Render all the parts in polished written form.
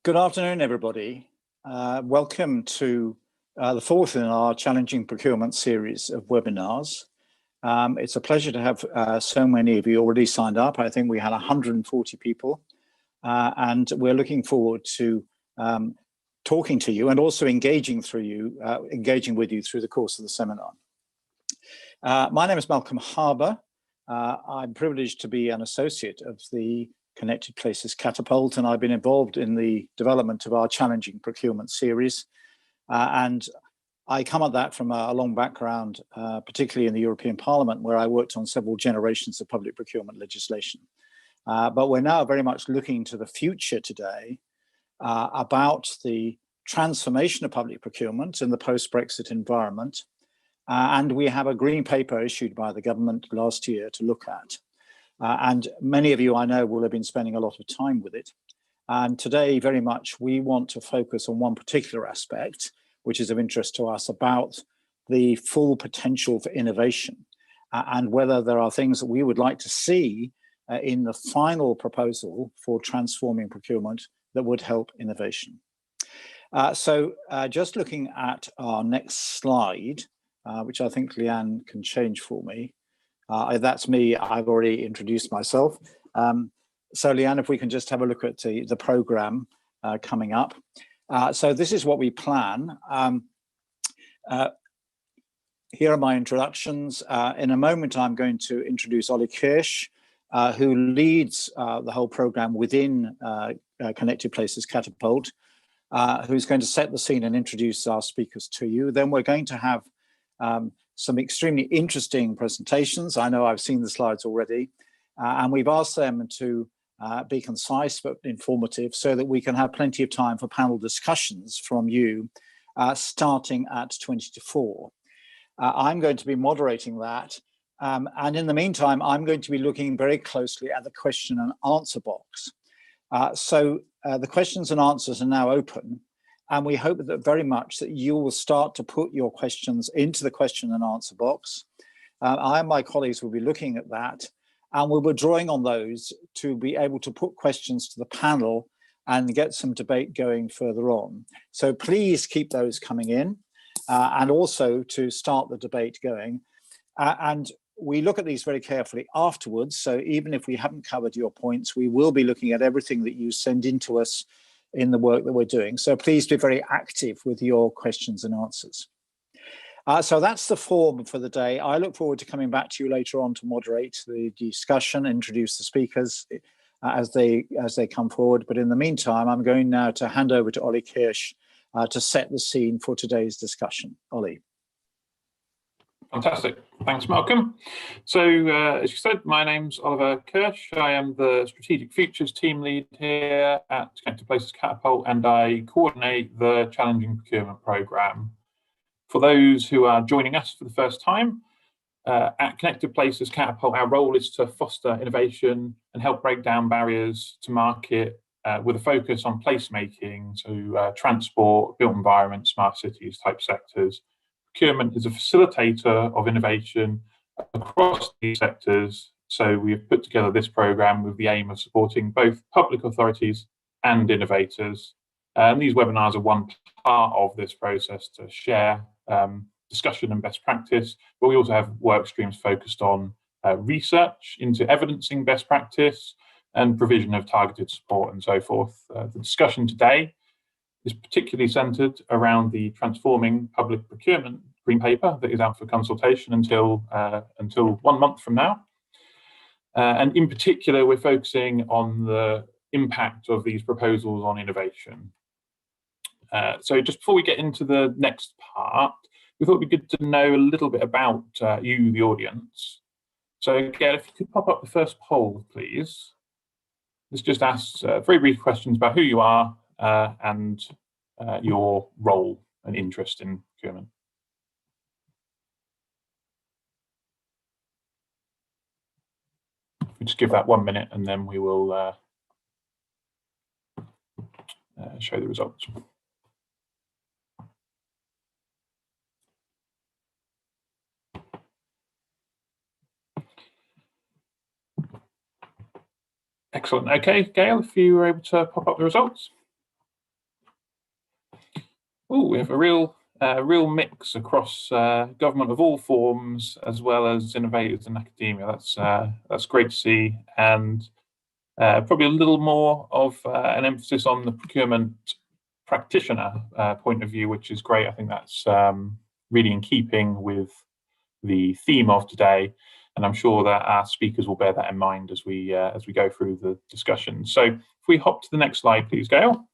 Good afternoon, everybody. Welcome to the fourth in our Challenging Procurement series of webinars. It's a pleasure to have so many of you already signed up. I think we had 140 people, and we're looking forward to talking to you and also engaging with you through the course of the seminar. My name is Malcolm Harbour. I'm privileged to be an associate of the Connected Places Catapult, and I've been involved in the development of our Challenging Procurement series. And I come at that from a long background, particularly in the European Parliament, where I worked on several generations of public procurement legislation. But we're now very much looking to the future today about the transformation of public procurement in the post-Brexit environment. And we have a green paper issued by the government last year to look at. And many of you I know will have been spending a lot of time with it. And today, very much, we want to focus on one particular aspect, which is of interest to us, about the full potential for innovation and whether there are things that we would like to see in the final proposal for transforming procurement that would help innovation. So just looking at our next slide, which I think Leanne can change for me. That's me. I've already introduced myself. So Leanne, if we can just have a look at the program coming up. So this is what we plan. Here are my introductions. In a moment, I'm going to introduce Ollie Kirsch, who leads the whole program within Connected Places Catapult, who's going to set the scene and introduce our speakers to you. Then we're going to have some extremely interesting presentations. I know I've seen the slides already, and we've asked them to be concise but informative so that we can have plenty of time for panel discussions from you starting at 20 to 4. I'm going to be moderating that, and in the meantime, I'm going to be looking very closely at the question and answer box. So the questions and answers are now open. And we hope that very much that you will start to put your questions into the question and answer box. I and my colleagues will be looking at that, and we'll be drawing on those to be able to put questions to the panel and get some debate going further on. So please keep those coming in, and also to start the debate going. And we look at these very carefully afterwards. So even if we haven't covered your points, we will be looking at everything that you send in to us in the work that we're doing. So please be very active with your questions and answers. So that's the form for the day. I look forward to coming back to you later on to moderate the discussion, introduce the speakers as they come forward. But in the meantime, I'm going now to hand over to Ollie Kirsch to set the scene for today's discussion. Ollie. Fantastic. Thanks, Malcolm. So, as you said, my name's Oliver Kirsch. I am the Strategic Features Team Lead here at Connected Places Catapult, and I coordinate the Challenging Procurement Programme. For those who are joining us for the first time, at Connected Places Catapult, our role is to foster innovation and help break down barriers to market with a focus on placemaking, so transport, built environment, smart cities type sectors. Procurement is a facilitator of innovation across these sectors. So we have put together this programme with the aim of supporting both public authorities and innovators. And these webinars are one part of this process to share discussion and best practice, but we also have work streams focused on research into evidencing best practice and provision of targeted support and so forth. The discussion today is particularly centred around the Transforming Public Procurement Green Paper that is out for consultation until 1 month from now. And in particular, we're focusing on the impact of these proposals on innovation. So just before we get into the next part, we thought it'd be good to know a little bit about you, the audience. So again, if you could pop up the first poll, please. This just asks very brief questions about who you are, and your role and interest in procurement. We just give that 1 minute and then we will show the results. Excellent. Okay, Gail, if you were able to pop up the results. we have a real mix across government of all forms, as well as innovators and academia. That's great to see, and probably a little more of an emphasis on the procurement practitioner point of view, which is great. I think that's really in keeping with the theme of today, and I'm sure that our speakers will bear that in mind as we go through the discussion. So if we hop to the next slide, please, Gail.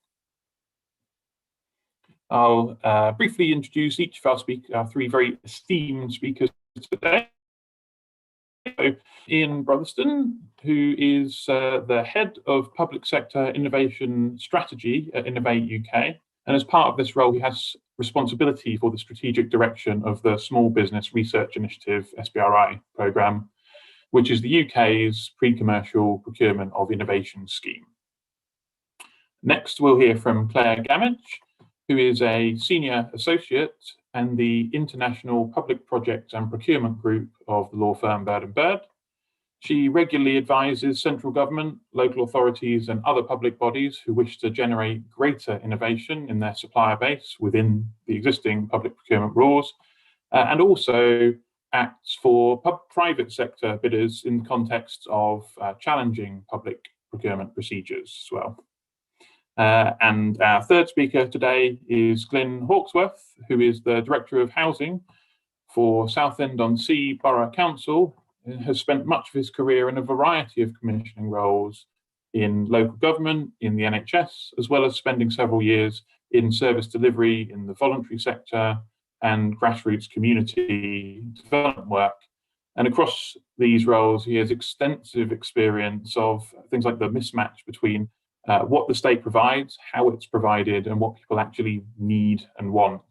I'll briefly introduce each of our three very esteemed speakers today. So Ian Brotherston, who is the head of public sector innovation strategy at Innovate UK. And as part of this role, he has responsibility for the strategic direction of the Small Business Research Initiative SBRI programme, which is the UK's pre-commercial procurement of innovation scheme. Next, we'll hear from Claire Gammage, who is a senior associate and the International Public Project and Procurement Group of the law firm Bird & Bird. She regularly advises central government, local authorities and other public bodies who wish to generate greater innovation in their supplier base within the existing public procurement rules, and also acts for private sector bidders in the context of challenging public procurement procedures as well. And our third speaker today is Glyn Hawksworth, who is the Director of Housing for Southend-on-Sea Borough Council, and has spent much of his career in a variety of commissioning roles in local government, in the NHS, as well as spending several years in service delivery in the voluntary sector and grassroots community development work. And across these roles, he has extensive experience of things like the mismatch between what the state provides, how it's provided, and what people actually need and want,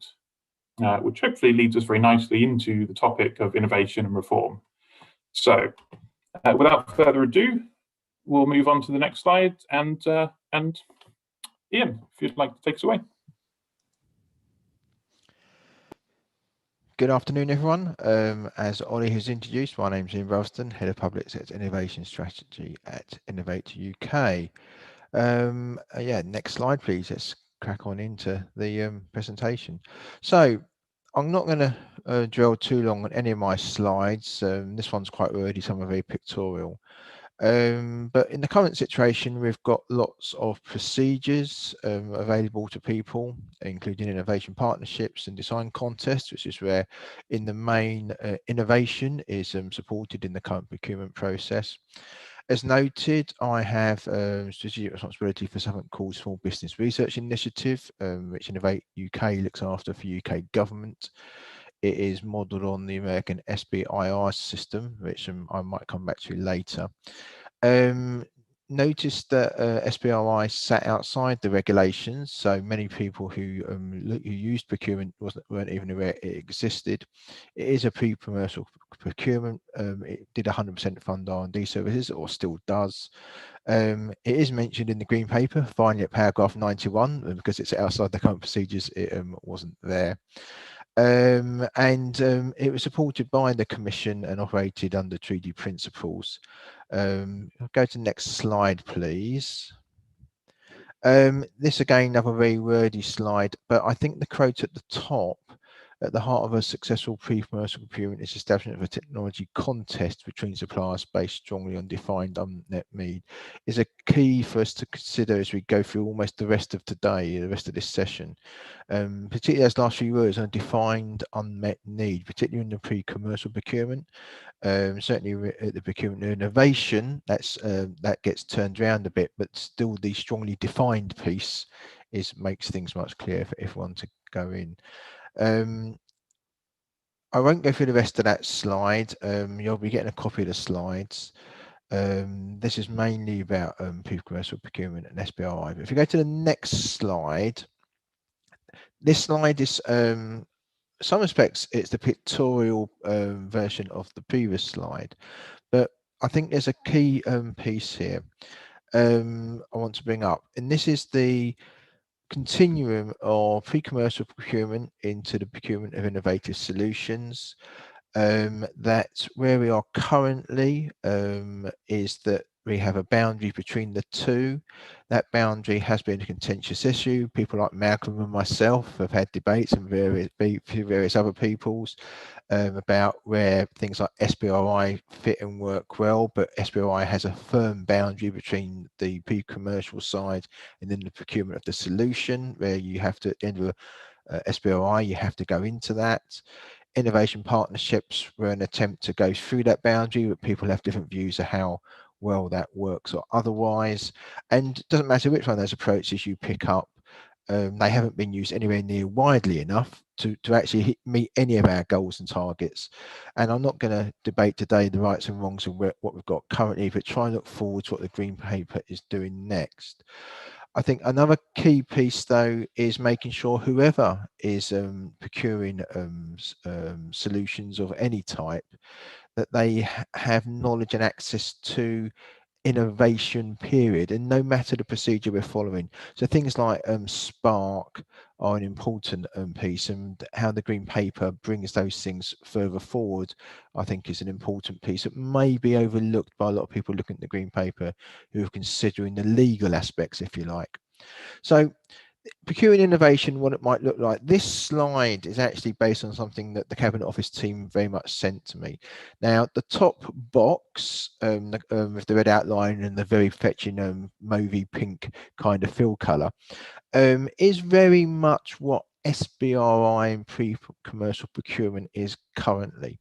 which hopefully leads us very nicely into the topic of innovation and reform. So without further ado, we'll move on to the next slide. And Ian, if you'd like to take us away. Good afternoon, everyone. As Ollie has introduced, my name is Ian Brotherston, Head of Public Sector Innovation Strategy at Innovate UK. Yeah, next slide, please. Let's crack on into the presentation. So I'm not going to dwell too long on any of my slides. This one's quite wordy, some are very pictorial. But in the current situation, we've got lots of procedures available to people, including innovation partnerships and design contests, which is where in the main innovation is supported in the current procurement process. As noted, I have strategic responsibility for something called Small Business Research Initiative, which Innovate UK looks after for UK government. It is modelled on the American SBIR system, which I might come back to later. Notice that SBRI sat outside the regulations, so many people who used procurement weren't even aware it existed. It is a pre-commercial procurement. It did 100% fund R&D services, or still does. It is mentioned in the Green Paper, finally at paragraph 91, because it's outside the current procedures, it wasn't there. It was supported by the Commission and operated under treaty principles. I'll go to the next slide, please. This again, another very wordy slide, but I think the quote at the top, at the heart of a successful pre-commercial procurement is establishment of a technology contest between suppliers based strongly on defined unmet need, is a key for us to consider as we go through almost the rest of today, the rest of this session. Particularly those last few words on a defined unmet need, particularly in the pre-commercial procurement. Certainly at the procurement innovation, that gets turned around a bit, but still the strongly defined piece makes things much clearer for everyone to go in. I won't go through the rest of that slide. You'll be getting a copy of the slides. This is mainly about pre-commercial procurement and SBRI. But if you go to the next slide, this slide is, in some respects, it's the pictorial version of the previous slide. But I think there's a key piece here I want to bring up. And this is the continuum of pre-commercial procurement into the procurement of innovative solutions. That where we are currently is that we have a boundary between the two. That boundary has been a contentious issue. People like Malcolm and myself have had debates, and various other peoples, about where things like SBRI fit and work well, but SBRI has a firm boundary between the pre-commercial side and then the procurement of the solution, where you have to, at the end of SBRI, you have to go into that. Innovation partnerships were an attempt to go through that boundary, but people have different views of how well that works or otherwise. And it doesn't matter which one of those approaches you pick up, they haven't been used anywhere near widely enough to actually meet any of our goals and targets. And I'm not going to debate today the rights and wrongs of what we've got currently, but try and look forward to what the Green Paper is doing next. I think another key piece, though, is making sure whoever is procuring solutions of any type, that they have knowledge and access to innovation period, and no matter the procedure we're following. So things like Spark are an important piece, and how the Green Paper brings those things further forward, I think, is an important piece that may be overlooked by a lot of people looking at the Green Paper who are considering the legal aspects, if you like. So procuring innovation, what it might look like. This slide is actually based on something that the Cabinet Office team very much sent to me. Now, the top box with the red outline and the very fetching mauvey pink kind of fill colour is very much what SBRI and pre-commercial procurement is currently.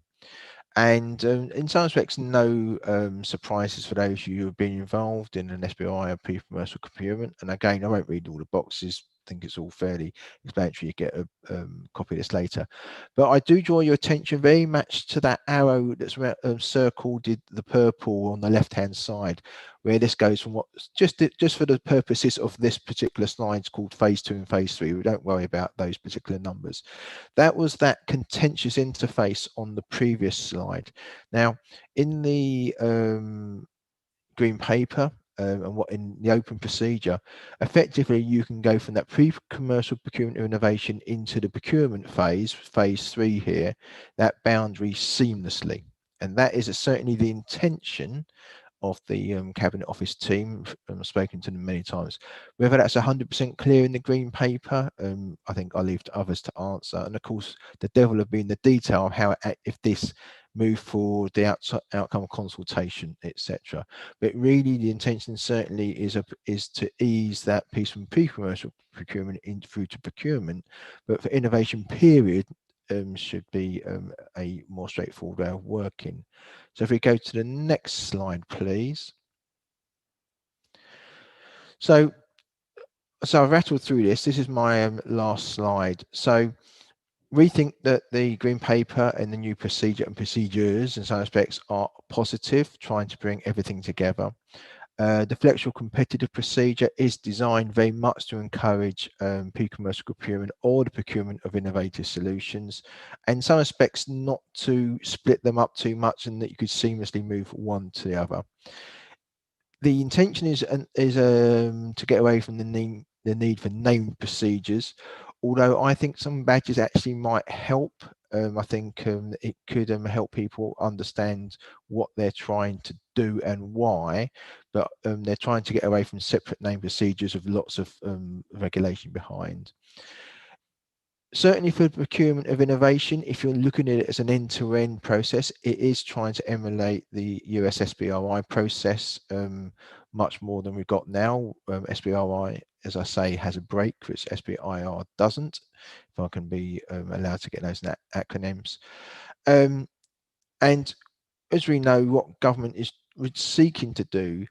And in some respects, no surprises for those of you who have been involved in an SBI or pre-commercial procurement. And again, I won't read all the boxes. I think it's all fairly explanatory. You get a copy of this later. But I do draw your attention very much to that arrow that's circled the purple on the left-hand side, where this goes from what, just for the purposes of this particular slide, is called phase 2 and phase 3. We don't worry about those particular numbers. That was that contentious interface on the previous slide. Now, in the Green Paper and what in the open procedure, effectively you can go from that pre-commercial procurement of innovation into the procurement phase, phase 3 here, that boundary seamlessly. And that is certainly the intention of the Cabinet Office team. I've spoken to them many times. Whether that's 100% clear in the Green Paper, I think I'll leave to others to answer. And of course, the devil will be in the detail of how, if this move forward, the outcome of consultation, etc. But really, the intention certainly is to ease that piece from pre-commercial procurement through to procurement. But for innovation period, should be a more straightforward way of working. So if we go to the next slide, please. So I've rattled through this. This is my last slide. So we think that the Green Paper and the new procedure and procedures in some aspects are positive, trying to bring everything together. The flexible competitive procedure is designed very much to encourage pre-commercial procurement or the procurement of innovative solutions, and in some aspects not to split them up too much, and that you could seamlessly move one to the other. The intention is to get away from the need for named procedures, although I think some badges actually might help. I think it could help people understand what they're trying to do and why, but they're trying to get away from separate name procedures with lots of regulation behind. Certainly for the procurement of innovation, if you're looking at it as an end-to-end process, it is trying to emulate the US SBRI process much more than we've got now. SBRI, as I say, has a break, which SBIR doesn't, if I can be allowed to get those acronyms. And as we know, what government is seeking to do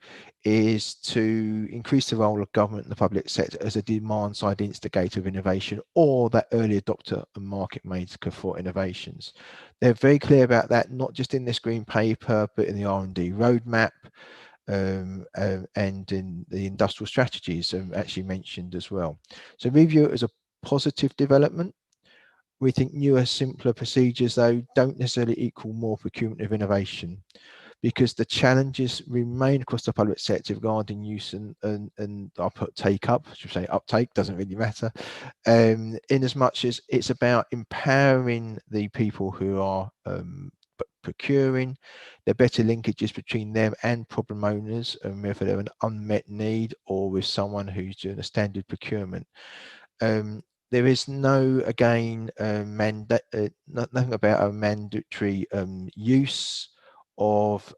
is to increase the role of government and the public sector as a demand-side instigator of innovation, or that early adopter and market maker for innovations. They're very clear about that, not just in this Green Paper, but in the R&D roadmap and in the industrial strategies actually mentioned as well. So we view it as a positive development. We think newer, simpler procedures, though, don't necessarily equal more procurement of innovation, because the challenges remain across the public sector regarding use and I'll put take up, I should say uptake, doesn't really matter, in as much as it's about empowering the people who are procuring, the better linkages between them and problem owners, and whether they're an unmet need or with someone who's doing a standard procurement. There is no, again, nothing about a mandatory use of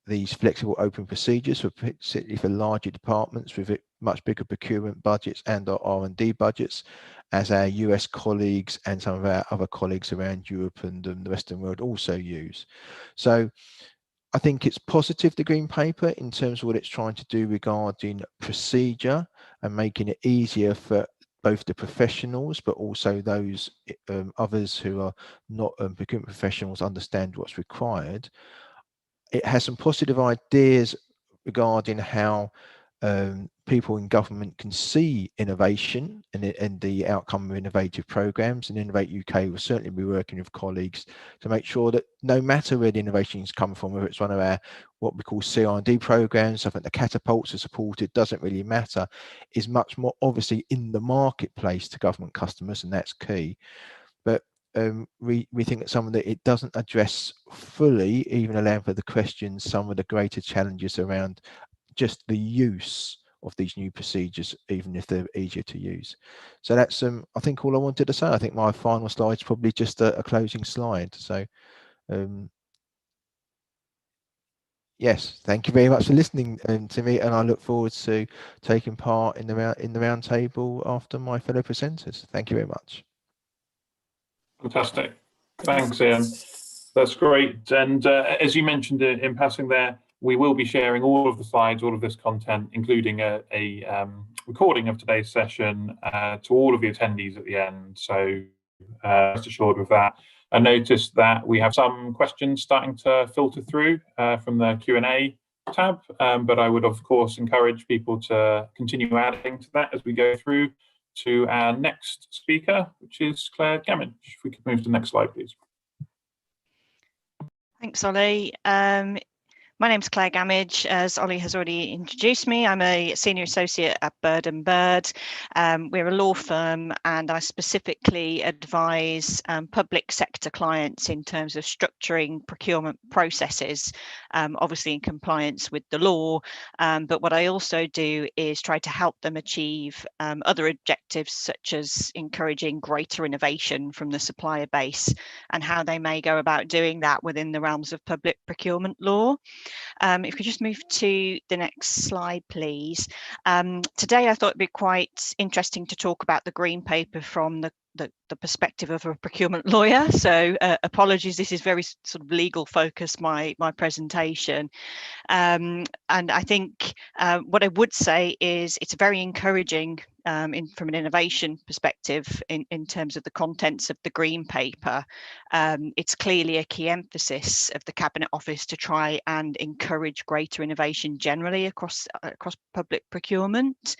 these flexible open procedures, particularly for larger departments with much bigger procurement budgets and R&D budgets, as our US colleagues and some of our other colleagues around Europe and the Western world also use. So I think it's positive, the Green Paper, in terms of what it's trying to do regarding procedure and making it easier for both the professionals, but also those others who are not procurement professionals understand what's required. It has some positive ideas regarding how people in government can see innovation and the outcome of innovative programs. And Innovate UK will certainly be working with colleagues to make sure that no matter where the innovations come from, whether it's one of our what we call CR&D programs, I think the Catapults are supported, doesn't really matter, is much more obviously in the marketplace to government customers, and that's key. But we think that some of it doesn't address fully, even allowing for the questions, some of the greater challenges around just the use of these new procedures, even if they're easier to use. So that's I think all I wanted to say. I think my final slide is probably just a closing slide. So yes, thank you very much for listening to me, and I look forward to taking part in the round table after my fellow presenters. Thank you very much. Fantastic. Thanks, Ian. That's great. And as you mentioned in passing there, we will be sharing all of the slides, all of this content, including a recording of today's session to all of the attendees at the end. So rest assured with that. I noticed that we have some questions starting to filter through from the Q&A tab, but I would, of course, encourage people to continue adding to that as we go through to our next speaker, which is Claire Gammage. If we could move to the next slide, please. Thanks, Ollie. My name's Claire Gammage. As Ollie has already introduced me, I'm a senior associate at Bird & Bird. We're a law firm, and I specifically advise public sector clients in terms of structuring procurement processes, obviously in compliance with the law. But what I also do is try to help them achieve other objectives, such as encouraging greater innovation from the supplier base and how they may go about doing that within the realms of public procurement law. If we just move to the next slide, please. Today, I thought it'd be quite interesting to talk about the Green Paper from the perspective of a procurement lawyer. So apologies, this is very sort of legal focused, my presentation. And I think what I would say is it's very encouraging from an innovation perspective in terms of the contents of the Green Paper. It's clearly a key emphasis of the Cabinet Office to try and encourage greater innovation generally across public procurement.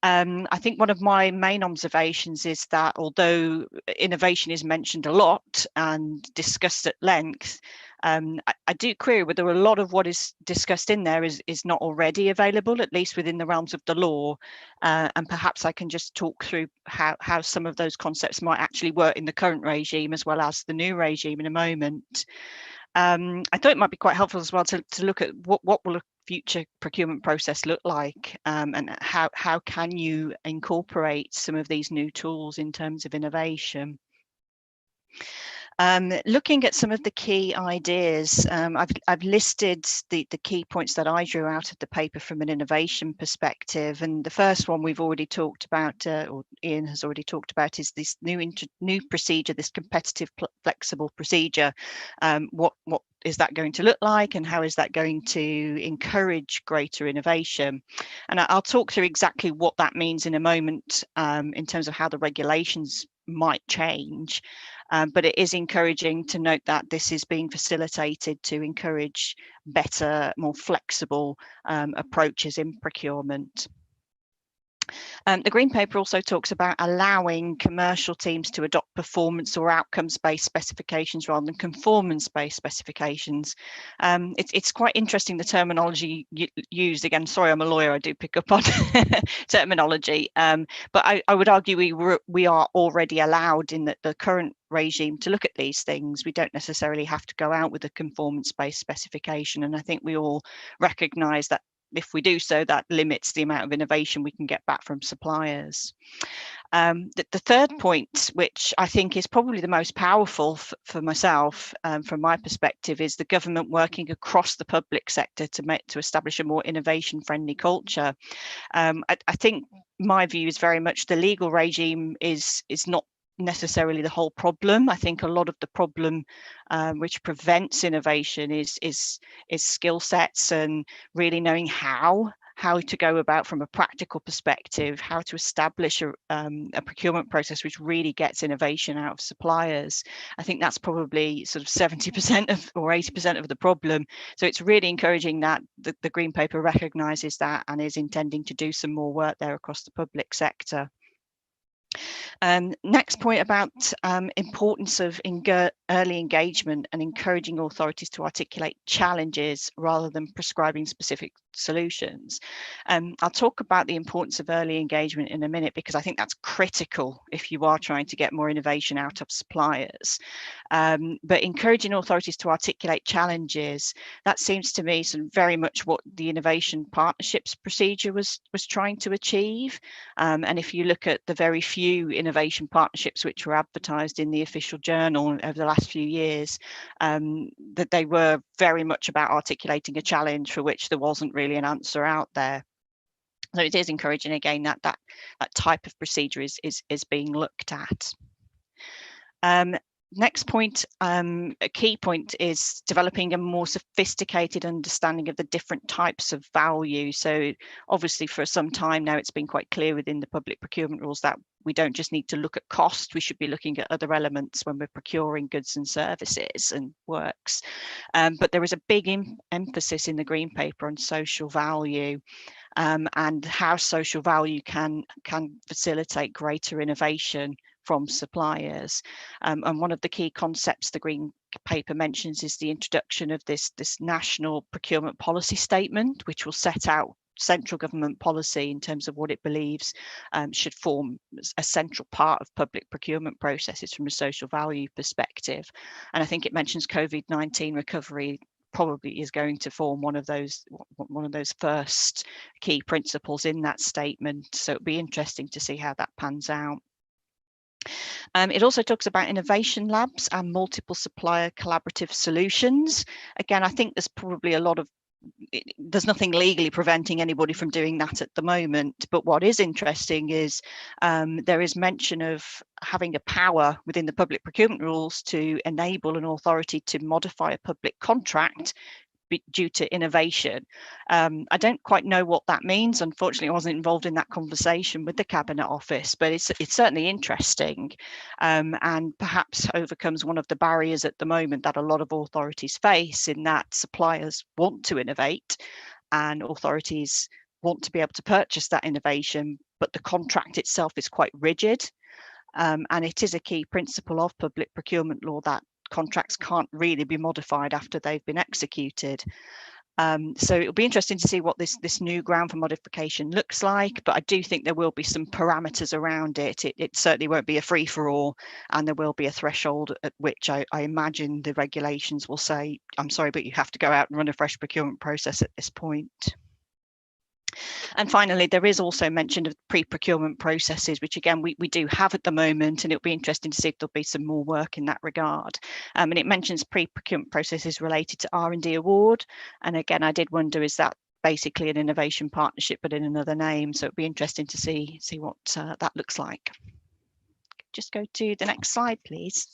I think one of my main observations is that although innovation is mentioned a lot and discussed at length, I do query whether a lot of what is discussed in there is not already available, at least within the realms of the law. And perhaps I can just talk through how some of those concepts might actually work in the current regime as well as the new regime in a moment. I thought it might be quite helpful as well to look at what will a future procurement process look like, and how can you incorporate some of these new tools in terms of innovation. Looking at some of the key ideas, I've listed the key points that I drew out of the paper from an innovation perspective. And the first one we've already talked about, or Ian has already talked about, is this new procedure, this competitive flexible procedure. What is that going to look like, and how is that going to encourage greater innovation? And I'll talk through exactly what that means in a moment in terms of how the regulations might change. But it is encouraging to note that this is being facilitated to encourage better, more flexible approaches in procurement. The Green Paper also talks about allowing commercial teams to adopt performance or outcomes-based specifications rather than conformance-based specifications. It's quite interesting, the terminology used. Again, sorry, I'm a lawyer, I do pick up on terminology, but I would argue we are already allowed in the current regime to look at these things. We don't necessarily have to go out with a conformance-based specification, and I think we all recognise that if we do so, that limits the amount of innovation we can get back from suppliers. The third point, which I think is probably the most powerful for myself, from my perspective, is the government working across the public sector to establish a more innovation-friendly culture. I think my view is very much the legal regime is not necessarily the whole problem. I think a lot of the problem which prevents innovation is skill sets and really knowing how to go about, from a practical perspective, how to establish a procurement process which really gets innovation out of suppliers. I think that's probably sort of 70% of or 80% of the problem. So it's really encouraging that the Green Paper recognises that and is intending to do some more work there across the public sector. Next point about importance of early engagement and encouraging authorities to articulate challenges rather than prescribing specific solutions. I'll talk about the importance of early engagement in a minute, because I think that's critical if you are trying to get more innovation out of suppliers. But encouraging authorities to articulate challenges, that seems to me very much what the innovation partnerships procedure was trying to achieve. And if you look at the very few innovation partnerships which were advertised in the official journal over the last few years, that they were very much about articulating a challenge for which there wasn't really an answer out there. So it is encouraging again that type of procedure is being looked at. Next point, a key point, is developing a more sophisticated understanding of the different types of value. So obviously for some time now, it's been quite clear within the public procurement rules that we don't just need to look at cost, we should be looking at other elements when we're procuring goods and services and works. But there is a big emphasis in the Green Paper on social value, and how social value can facilitate greater innovation from suppliers. And one of the key concepts the Green Paper mentions is the introduction of this national procurement policy statement, which will set out central government policy in terms of what it believes should form a central part of public procurement processes from a social value perspective. And I think it mentions COVID-19 recovery probably is going to form one of those first key principles in that statement. So it'll be interesting to see how that pans out. It also talks about innovation labs and multiple supplier collaborative solutions. Again, I think there's probably there's nothing legally preventing anybody from doing that at the moment. But what is interesting is there is mention of having a power within the public procurement rules to enable an authority to modify a public contract due to innovation. I don't quite know what that means. Unfortunately, I wasn't involved in that conversation with the Cabinet Office, but it's certainly interesting, and perhaps overcomes one of the barriers at the moment that a lot of authorities face, in that suppliers want to innovate and authorities want to be able to purchase that innovation, but the contract itself is quite rigid. And it is a key principle of public procurement law that contracts can't really be modified after they've been executed. So it'll be interesting to see what this new ground for modification looks like, but I do think there will be some parameters around it. It certainly won't be a free-for-all, and there will be a threshold at which I imagine the regulations will say, I'm sorry, but you have to go out and run a fresh procurement process at this point. And finally, there is also mention of pre-procurement processes, which again, we do have at the moment, and it'll be interesting to see if there'll be some more work in that regard. And it mentions pre-procurement processes related to R&D award. And again, I did wonder, is that basically an innovation partnership, but in another name? So it'll be interesting to see what that looks like. Just go to the next slide, please.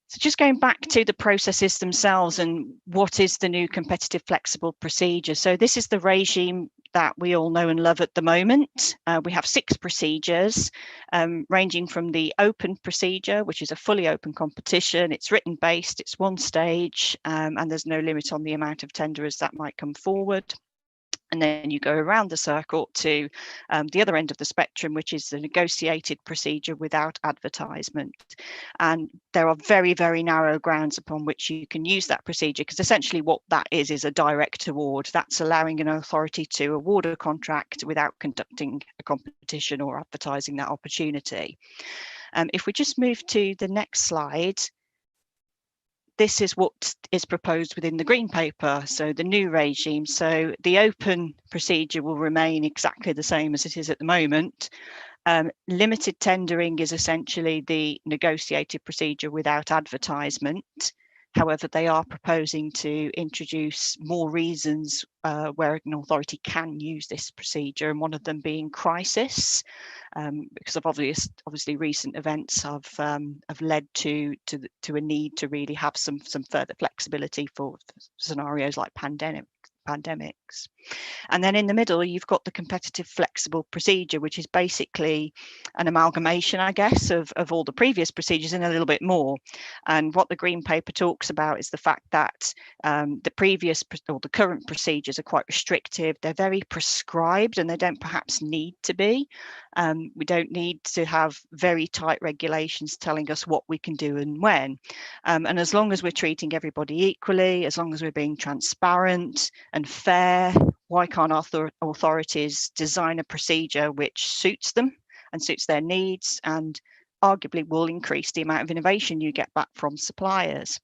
So just going back to the processes themselves and what is the new competitive flexible procedure. So this is the regime that we all know and love at the moment. We have 6 procedures, ranging from the open procedure, which is a fully open competition. It's written based, it's one stage, and there's no limit on the amount of tenderers that might come forward. And then you go around the circle to the other end of the spectrum, which is the negotiated procedure without advertisement. And there are very, very narrow grounds upon which you can use that procedure, because essentially what that is a direct award. That's allowing an authority to award a contract without conducting a competition or advertising that opportunity. If we just move to the next slide, this is what is proposed within the Green Paper, so the new regime. So the open procedure will remain exactly the same as it is at the moment. Limited tendering is essentially the negotiated procedure without advertisement. However, they are proposing to introduce more reasons where an authority can use this procedure, and one of them being crisis, because of obviously recent events have led to a need to really have some further flexibility for scenarios like pandemics. And then in the middle, you've got the competitive flexible procedure, which is basically an amalgamation, I guess, of all the previous procedures and a little bit more. And what the Green Paper talks about is the fact that the current procedures are quite restrictive. They're very prescribed, and they don't perhaps need to be. We don't need to have very tight regulations telling us what we can do and when. And as long as we're treating everybody equally, as long as we're being transparent and fair, why can't authorities design a procedure which suits them and suits their needs, and arguably will increase the amount of innovation you get back from suppliers?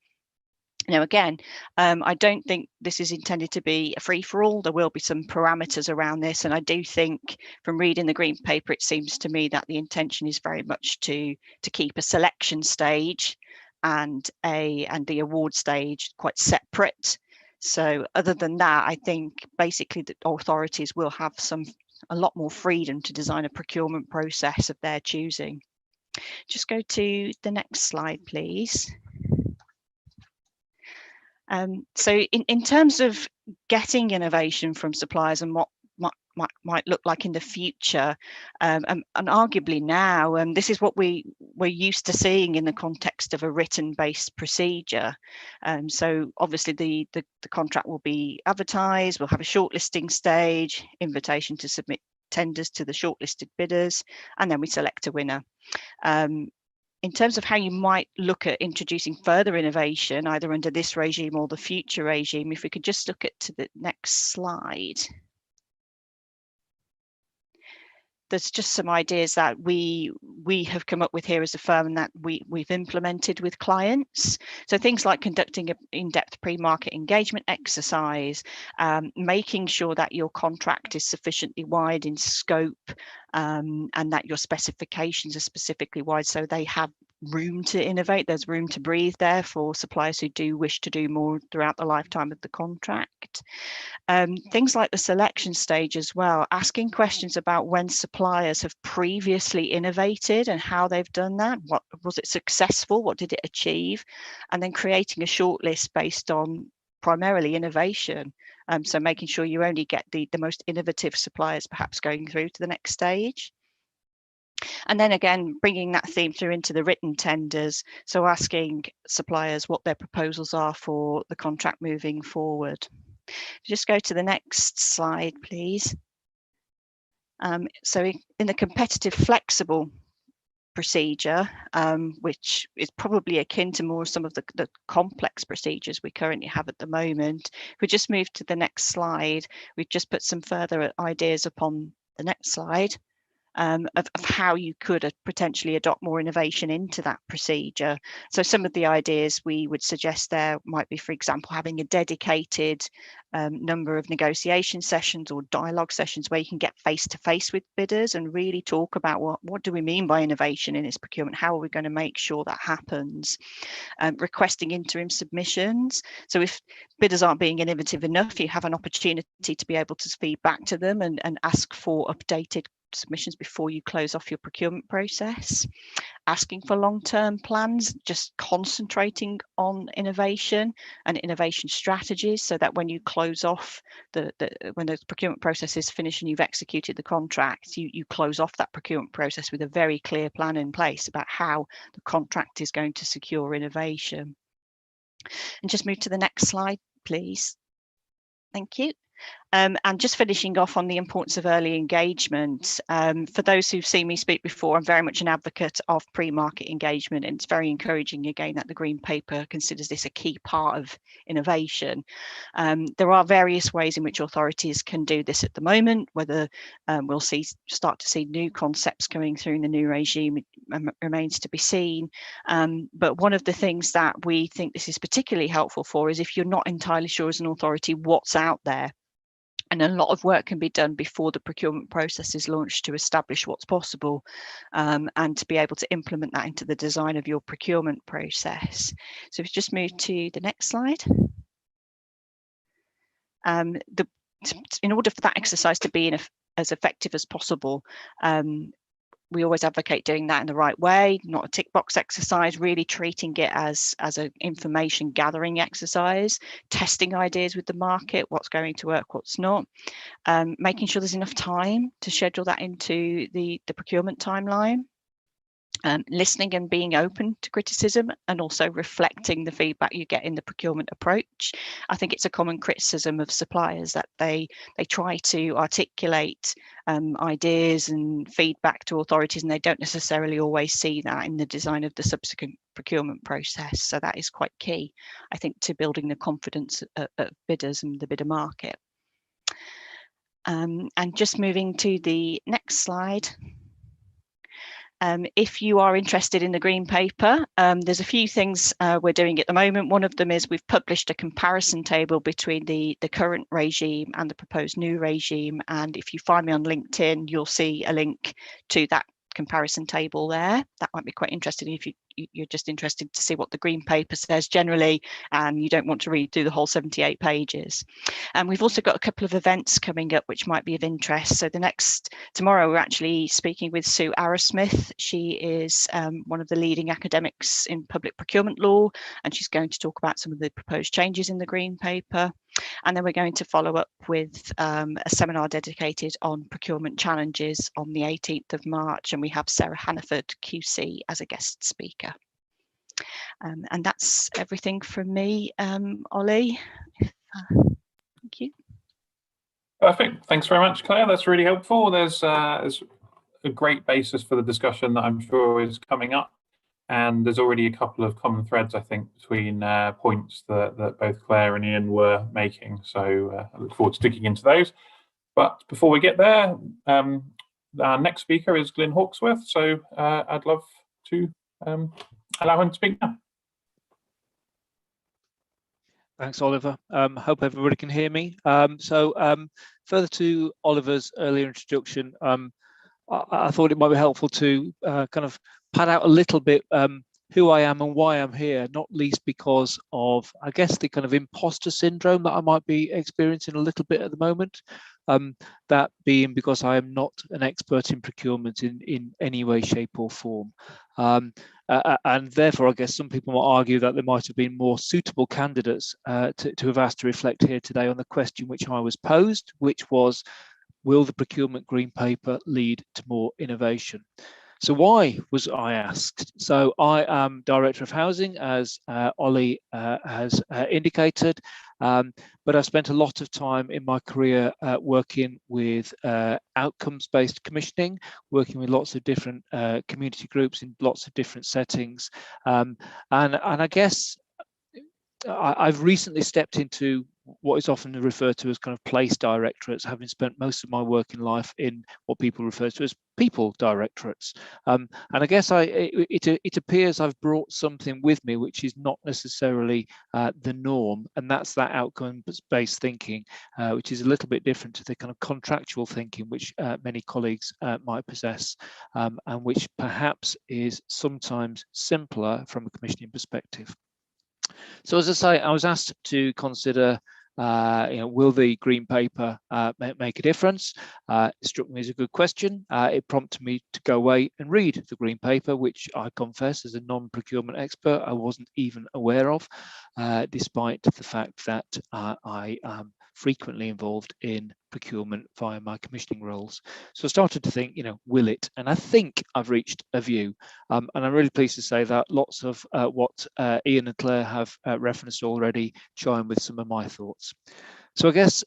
Now, again, I don't think this is intended to be a free-for-all. There will be some parameters around this, and I do think from reading the Green Paper, it seems to me that the intention is very much to keep a selection stage and the award stage quite separate. So other than that, I think basically the authorities will have a lot more freedom to design a procurement process of their choosing. Just go to the next slide, please. So in terms of getting innovation from suppliers and what might look like in the future, and arguably now, this is what we're used to seeing in the context of a written-based procedure. So obviously the contract will be advertised, we'll have a shortlisting stage, invitation to submit tenders to the shortlisted bidders, and then we select a winner. In terms of how you might look at introducing further innovation, either under this regime or the future regime, if we could just look at to the next slide. There's just some ideas that we have come up with here as a firm and that we've implemented with clients. So things like conducting an in-depth pre-market engagement exercise, making sure that your contract is sufficiently wide in scope, and that your specifications are specifically wide so they have room to innovate. There's room to breathe there for suppliers who do wish to do more throughout the lifetime of the contract. Things like the selection stage as well, asking questions about when suppliers have previously innovated and how they've done that. What was it successful? What did it achieve? And then creating a shortlist based on primarily innovation. So making sure you only get the most innovative suppliers perhaps going through to the next stage. And then again, bringing that theme through into the written tenders. So asking suppliers what their proposals are for the contract moving forward. Just go to the next slide, please. So in the competitive flexible procedure, which is probably akin to more some of the complex procedures we currently have at the moment. If we just move to the next slide, we've just put some further ideas upon the next slide. Of how you could potentially adopt more innovation into that procedure. So some of the ideas we would suggest there might be, for example, having a dedicated number of negotiation sessions or dialogue sessions where you can get face-to-face with bidders and really talk about what do we mean by innovation in this procurement? How are we going to make sure that happens? Requesting interim submissions. So if bidders aren't being innovative enough, you have an opportunity to be able to feed back to them and ask for updated submissions before you close off your procurement process. Asking for long-term plans, just concentrating on innovation and innovation strategies so that when you close off when the procurement process is finished and you've executed the contract, you close off that procurement process with a very clear plan in place about how the contract is going to secure innovation. And just move to the next slide, please. Thank you. And just finishing off on the importance of early engagement. For those who've seen me speak before, I'm very much an advocate of pre-market engagement, and it's very encouraging again that the Green Paper considers this a key part of innovation. There are various ways in which authorities can do this at the moment. Whether we'll start to see new concepts coming through in the new regime remains to be seen. But one of the things that we think this is particularly helpful for is if you're not entirely sure as an authority what's out there. And a lot of work can be done before the procurement process is launched to establish what's possible, and to be able to implement that into the design of your procurement process. So if we just move to the next slide. In order for that exercise to be as effective as possible, we always advocate doing that in the right way, not a tick box exercise, really treating it as an information gathering exercise, testing ideas with the market, what's going to work, what's not, making sure there's enough time to schedule that into the procurement timeline. Listening and being open to criticism, and also reflecting the feedback you get in the procurement approach. I think it's a common criticism of suppliers that they try to articulate ideas and feedback to authorities, and they don't necessarily always see that in the design of the subsequent procurement process. So that is quite key, I think, to building the confidence of bidders and the bidder market. And just moving to the next slide. If you are interested in the Green Paper, there's a few things we're doing at the moment. One of them is we've published a comparison table between the current regime and the proposed new regime. And if you find me on LinkedIn, you'll see a link to that comparison table there. That might be quite interesting if you're just interested to see what the Green Paper says generally, and you don't want to read through the whole 78 pages. And we've also got a couple of events coming up which might be of interest. So tomorrow we're actually speaking with Sue Arrowsmith. She is one of the leading academics in public procurement law, and she's going to talk about some of the proposed changes in the Green Paper. And then we're going to follow up with a seminar dedicated on procurement challenges on the 18th of March, and we have Sarah Hannaford QC as a guest speaker. And that's everything from me, Ollie. Thank you. Perfect. Thanks very much, Claire. That's really helpful. There's a great basis for the discussion that I'm sure is coming up. And there's already a couple of common threads, I think, between points that both Claire and Ian were making. So I look forward to digging into those. But before we get there, our next speaker is Glyn Hawksworth. So I'd love to allow him to speak now. Thanks, Oliver. Hope everybody can hear me. Further to Oliver's earlier introduction, I thought it might be helpful to kind of pad out a little bit who I am and why I'm here, not least because of, I guess, the kind of imposter syndrome that I might be experiencing a little bit at the moment. That being because I am not an expert in procurement in any way, shape or form. And therefore, I guess some people might argue that there might have been more suitable candidates to have asked to reflect here today on the question which I was posed, which was, will the Procurement Green Paper lead to more innovation? So why was I asked? So I am Director of Housing, as Ollie has indicated, but I've spent a lot of time in my career working with outcomes-based commissioning, working with lots of different community groups in lots of different settings. And I guess I've recently stepped into what is often referred to as kind of place directorates, having spent most of my working life in what people refer to as people directorates. And I guess it appears I've brought something with me which is not necessarily the norm, and that's that outcomes-based thinking, which is a little bit different to the kind of contractual thinking which many colleagues might possess, and which perhaps is sometimes simpler from a commissioning perspective. So as I say, I was asked to consider, will the Green Paper make a difference? It struck me as a good question. It prompted me to go away and read the Green Paper, which I confess, as a non-procurement expert, I wasn't even aware of, despite the fact that I am frequently involved in procurement via my commissioning roles. So I started to think, will it? And I think I've reached a view. And I'm really pleased to say that lots of what Ian and Claire have referenced already chime with some of my thoughts. So I guess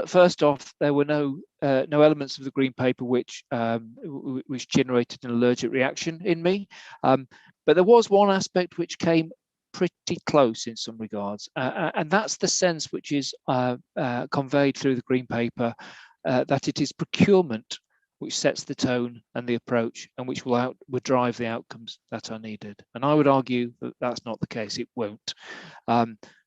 first off, there were no elements of the green paper which generated an allergic reaction in me, but there was one aspect which came pretty close in some regards, and that's the sense which is conveyed through the green paper that it is procurement which sets the tone and the approach, and which will drive the outcomes that are needed. And I would argue that that's not the case. It won't.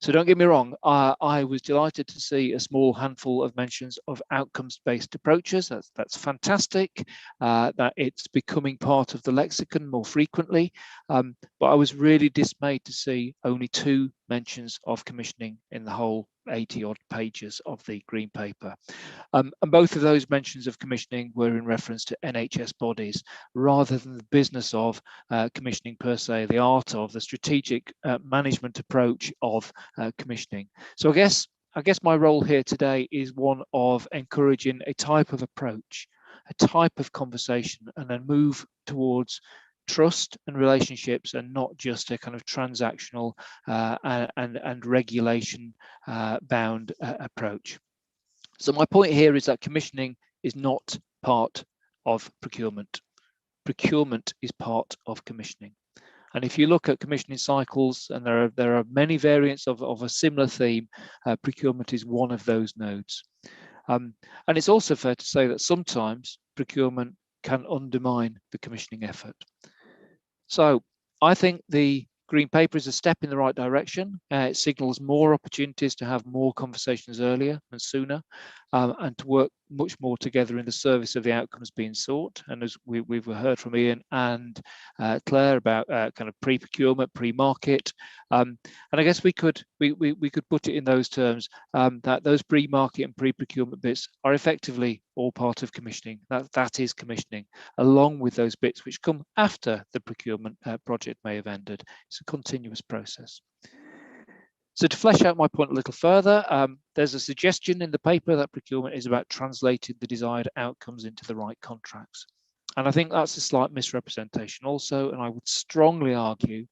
So don't get me wrong. I was delighted to see a small handful of mentions of outcomes-based approaches. That's fantastic. That it's becoming part of the lexicon more frequently. But I was really dismayed to see only 2 mentions of commissioning in the whole 80-odd pages of the green paper. And both of those mentions of commissioning were in reference to NHS bodies, rather than the business of commissioning per se, the art of the strategic management approach of commissioning. So I guess my role here today is one of encouraging a type of approach, a type of conversation, and a move towards trust and relationships, and not just a kind of transactional and regulation bound approach. So my point here is that commissioning is not part of procurement. Procurement is part of commissioning. And if you look at commissioning cycles, and there are many variants of a similar theme, procurement is one of those nodes. And it's also fair to say that sometimes procurement can undermine the commissioning effort. So I think the green paper is a step in the right direction. It signals more opportunities to have more conversations earlier and sooner, and to work much more together in the service of the outcomes being sought. And as we've heard from Ian and Claire about kind of pre-procurement, pre-market, and I guess we could put it in those terms, that those pre-market and pre-procurement bits are effectively all part of commissioning. That is commissioning, along with those bits which come after the procurement project may have ended. It's a continuous process. So to flesh out my point a little further, there's a suggestion in the paper that procurement is about translating the desired outcomes into the right contracts. And I think that's a slight misrepresentation also, and I would strongly argue,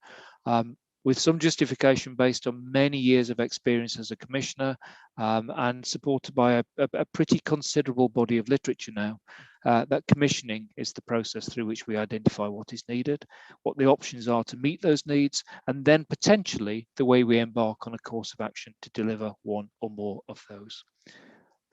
with some justification based on many years of experience as a commissioner, and supported by a pretty considerable body of literature now, that commissioning is the process through which we identify what is needed, what the options are to meet those needs, and then potentially the way we embark on a course of action to deliver one or more of those.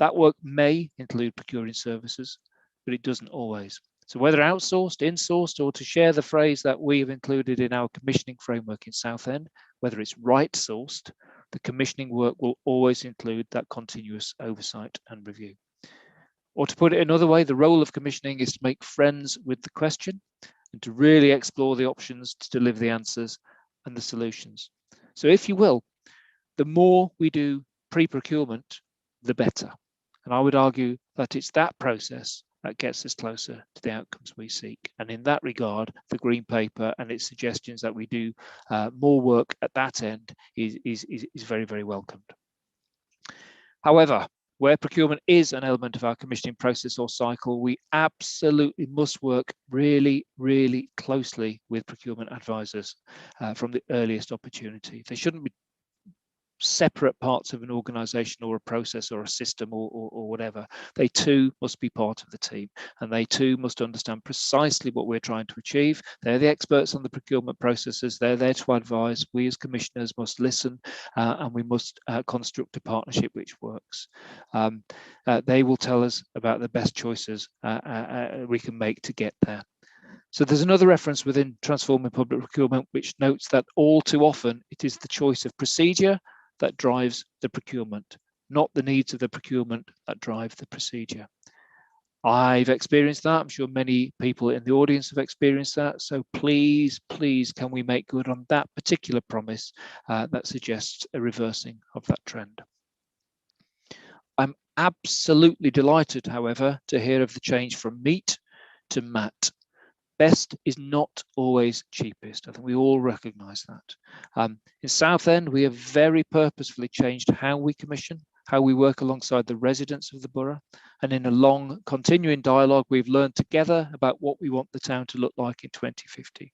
That work may include procuring services, but it doesn't always. So whether outsourced, insourced, or to share the phrase that we have included in our commissioning framework in Southend, whether it's right sourced, the commissioning work will always include that continuous oversight and review. Or to put it another way, the role of commissioning is to make friends with the question and to really explore the options to deliver the answers and the solutions. So if you will, the more we do pre-procurement, the better. And I would argue that it's that process that gets us closer to the outcomes we seek. And in that regard, the green paper and its suggestions that we do more work at that end is very, very welcomed. However, where procurement is an element of our commissioning process or cycle, we absolutely must work really, really closely with procurement advisors from the earliest opportunity. They shouldn't be separate parts of an organization or a process or a system or whatever. They too must be part of the team, and they too must understand precisely what we're trying to achieve. They're the experts on the procurement processes. They're there to advise. We as commissioners must listen, and we must construct a partnership which works. They will tell us about the best choices we can make to get there. So there's another reference within Transforming Public Procurement which notes that all too often it is the choice of procedure that drives the procurement, not the needs of the procurement that drive the procedure. I've experienced that. I'm sure many people in the audience have experienced that. So please, please, can we make good on that particular promise that suggests a reversing of that trend? I'm absolutely delighted, however, to hear of the change from meat to mat. Best is not always cheapest. I think we all recognise that. In Southend, we have very purposefully changed how we commission, how we work alongside the residents of the borough. And in a long continuing dialogue, we've learned together about what we want the town to look like in 2050.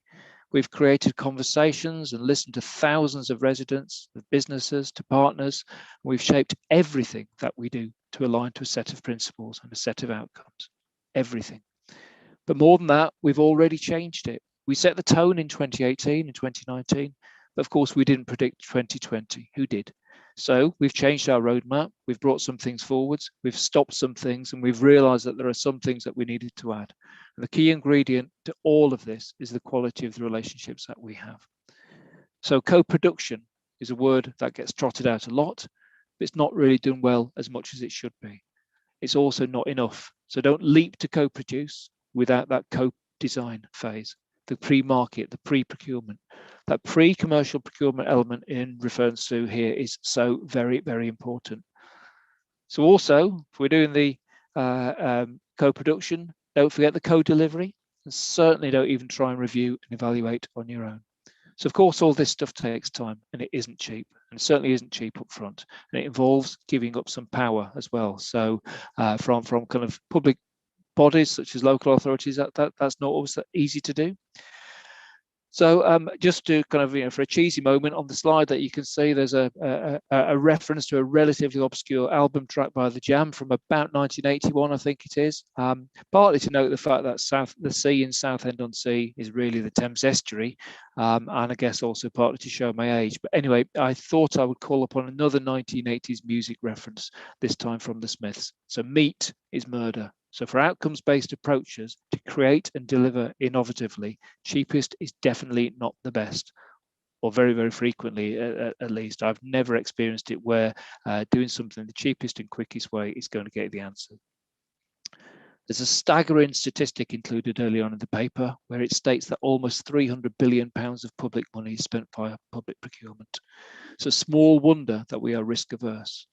We've created conversations and listened to thousands of residents, of businesses, to partners. We've shaped everything that we do to align to a set of principles and a set of outcomes. Everything. But more than that, we've already changed it. We set the tone in 2018 and 2019, but of course we didn't predict 2020. Who did? So we've changed our roadmap, we've brought some things forwards, we've stopped some things, and we've realized that there are some things that we needed to add. And the key ingredient to all of this is the quality of the relationships that we have. So co-production is a word that gets trotted out a lot, but it's not really done well as much as it should be. It's also not enough. So don't leap to co-produce without that co-design phase, the pre-market, the pre-procurement. That pre-commercial procurement element in reference to here is so very, very important. So also, if we're doing the co-production, don't forget the co-delivery, and certainly don't even try and review and evaluate on your own. So of course, all this stuff takes time, and it isn't cheap, and it certainly isn't cheap up front, and it involves giving up some power as well. So from kind of public bodies such as local authorities, that's not always that easy to do. So just to kind of, for a cheesy moment on the slide that you can see, there's a reference to a relatively obscure album track by The Jam from about 1981, I think it is. Partly to note the fact that the sea in Southend-on-Sea is really the Thames estuary, and I guess also partly to show my age. But anyway, I thought I would call upon another 1980s music reference, this time from the Smiths. So meat is murder. So for outcomes-based approaches to create and deliver innovatively, cheapest is definitely not the best, or very, very frequently at least. I've never experienced it where doing something the cheapest and quickest way is going to get the answer. There's a staggering statistic included early on in the paper where it states that almost £300 billion of public money is spent via public procurement. So small wonder that we are risk averse.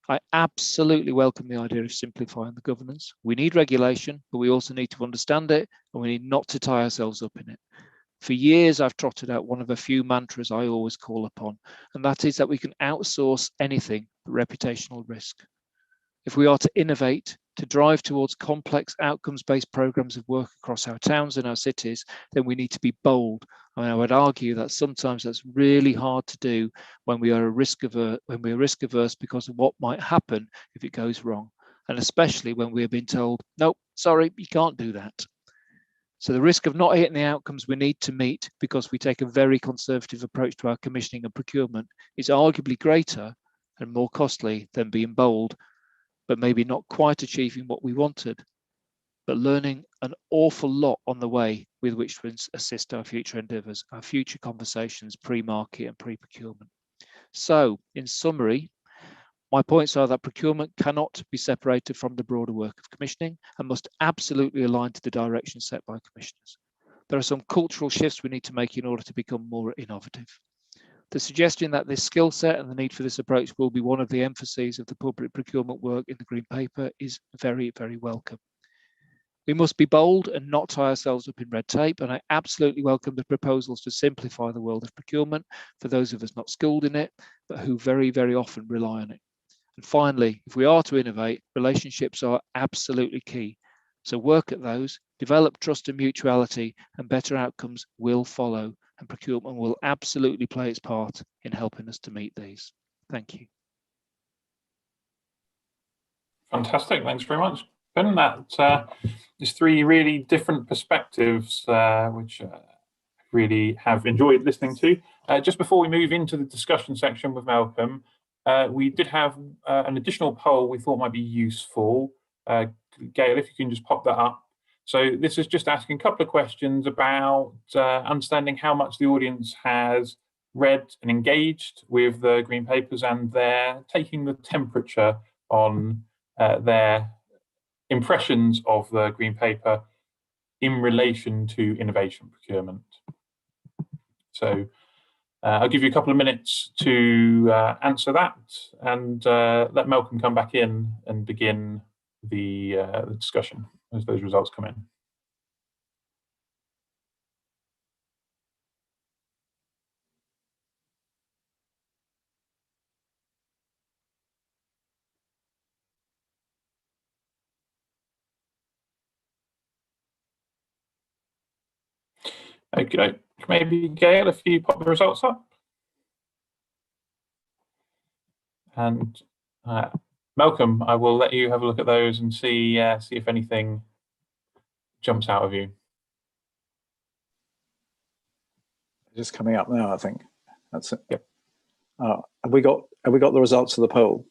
I absolutely welcome the idea of simplifying the governance. We need regulation, but we also need to understand it, and we need not to tie ourselves up in it. For years, I've trotted out one of a few mantras I always call upon, and that is that we can outsource anything but reputational risk. If we are to innovate, to drive towards complex outcomes-based programs of work across our towns and our cities, then we need to be bold. I would argue that sometimes that's really hard to do when we are risk averse because of what might happen if it goes wrong, and especially when we have been told, nope, sorry, you can't do that. So the risk of not hitting the outcomes we need to meet because we take a very conservative approach to our commissioning and procurement is arguably greater and more costly than being bold, but maybe not quite achieving what we wanted, but learning an awful lot on the way with which to assist our future endeavours, our future conversations, pre-market and pre-procurement. So, in summary, my points are that procurement cannot be separated from the broader work of commissioning and must absolutely align to the direction set by commissioners. There are some cultural shifts we need to make in order to become more innovative. The suggestion that this skill set and the need for this approach will be one of the emphases of the public procurement work in the Green Paper is very, very welcome. We must be bold and not tie ourselves up in red tape, and I absolutely welcome the proposals to simplify the world of procurement for those of us not skilled in it, but who very, very often rely on it. And finally, if we are to innovate, relationships are absolutely key. So work at those, develop trust and mutuality, and better outcomes will follow. And procurement will absolutely play its part in helping us to meet these. Thank you. Fantastic, thanks very much, Ben. That is three really different perspectives, which I really have enjoyed listening to. Just before we move into the discussion section with Malcolm, we did have an additional poll we thought might be useful. Gail, if you can just pop that up. So this is just asking a couple of questions about understanding how much the audience has read and engaged with the Green Papers, and they're taking the temperature on their impressions of the Green Paper in relation to innovation procurement. So I'll give you a couple of minutes to answer that, and let Malcolm come back in and begin the discussion as those results come in. Okay, maybe Gail, if you pop the results up. And Malcolm, I will let you have a look at those and see if anything jumps out of you. Just coming up now, I think. That's it. Yep. Have we got the results of the poll?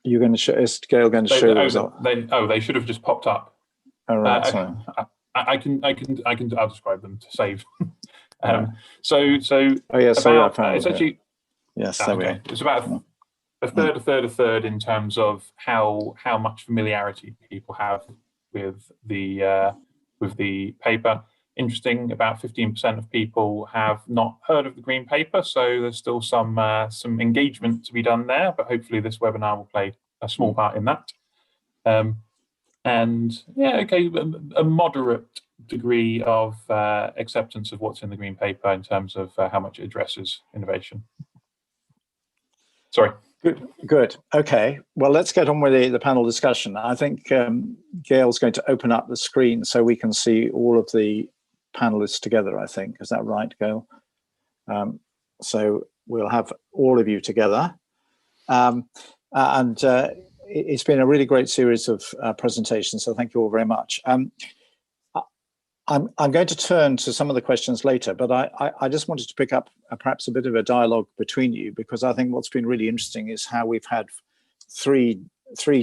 You're going to show? Is Gail going to show the result? They should have just popped up. Oh, right. Sorry. I'll describe them to save. Right. So Oh yeah, sorry, I found it's it. actually Yes, there we go. It's about a third in terms of how much familiarity people have with the paper. Interesting, about 15% of people have not heard of the Green Paper, so there's still some engagement to be done there, but hopefully this webinar will play a small part in that. And yeah, okay, a moderate degree of acceptance of what's in the Green Paper in terms of how much it addresses innovation. Sorry. Good. Okay. Well, let's get on with the panel discussion. I think Gail's going to open up the screen so we can see all of the panelists together, I think. Is that right, Gail? So we'll have all of you together. It's been a really great series of presentations, so thank you all very much. I'm going to turn to some of the questions later, but I just wanted to pick up perhaps a bit of a dialogue between you, because I think what's been really interesting is how we've had three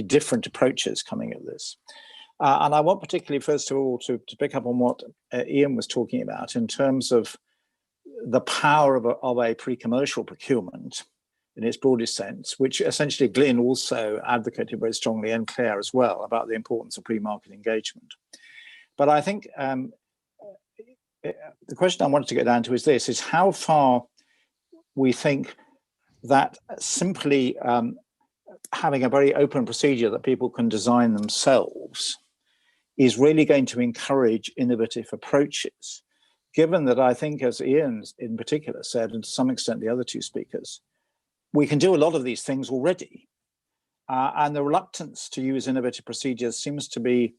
different approaches coming at this. And I want particularly, first of all, to pick up on what Ian was talking about in terms of the power of a pre-commercial procurement in its broadest sense, which essentially Glyn also advocated very strongly, and Claire as well, about the importance of pre-market engagement. But I think the question I wanted to get down to is this, is how far we think that simply having a very open procedure that people can design themselves is really going to encourage innovative approaches, given that I think, as Ian in particular said, and to some extent the other two speakers, we can do a lot of these things already. And the reluctance to use innovative procedures seems to be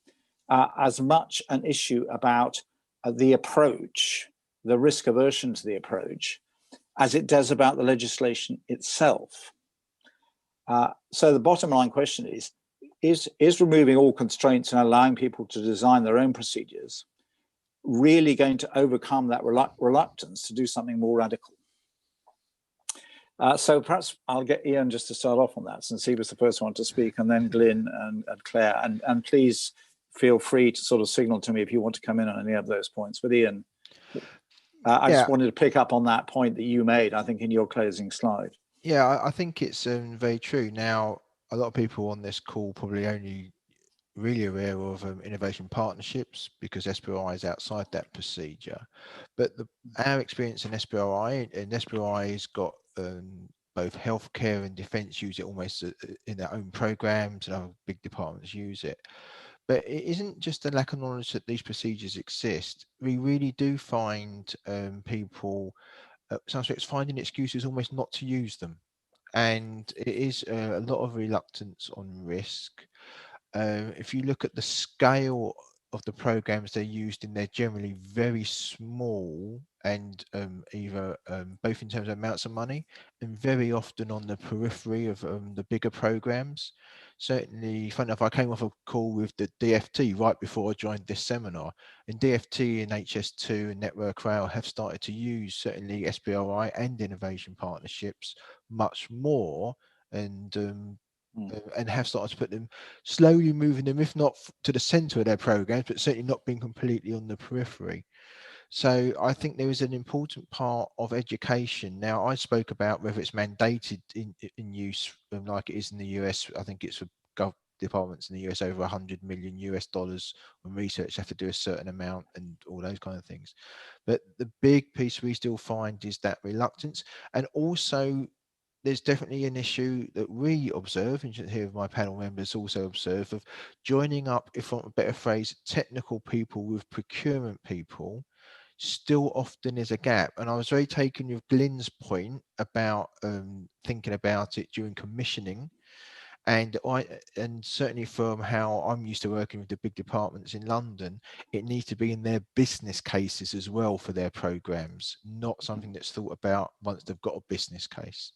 as much an issue about the approach, the risk aversion to the approach, as it does about the legislation itself. So the bottom line question is removing all constraints and allowing people to design their own procedures really going to overcome that reluctance to do something more radical? So perhaps I'll get Ian just to start off on that, since he was the first one to speak, and then Glyn and Claire. And please feel free to sort of signal to me if you want to come in on any of those points. But Ian, I just wanted to pick up on that point that you made, I think, in your closing slide. Yeah, I think it's very true. Now, a lot of people on this call probably only really aware of innovation partnerships, because SBRI is outside that procedure. But our experience in SBRI, and SBRI has got both healthcare and defence use it almost in their own programs, and other big departments use it. But it isn't just a lack of knowledge that these procedures exist. We really do find people, some aspects, finding excuses almost not to use them. And it is a lot of reluctance on risk. If you look at the scale of the programs they're used in, they're generally very small, and either both in terms of amounts of money and very often on the periphery of the bigger programs. Certainly, funny enough, I came off a call with the DFT right before I joined this seminar, and DFT and HS2 and Network Rail have started to use certainly SBRI and innovation partnerships much more, and have started to put them, slowly moving them, if not to the center of their programs, but certainly not being completely on the periphery. So I think there is an important part of education. Now, I spoke about whether it's mandated in use like it is in the US. I think it's for departments in the US over $100 million on research have to do a certain amount and all those kind of things. But the big piece we still find is that reluctance, and also there's definitely an issue that we observe, and here my panel members also observe, of joining up, if I want a better phrase, technical people with procurement people. Still often is a gap. And I was very taken with Glyn's point about thinking about it during commissioning, And certainly from how I'm used to working with the big departments in London, it needs to be in their business cases as well for their programs, not something that's thought about once they've got a business case.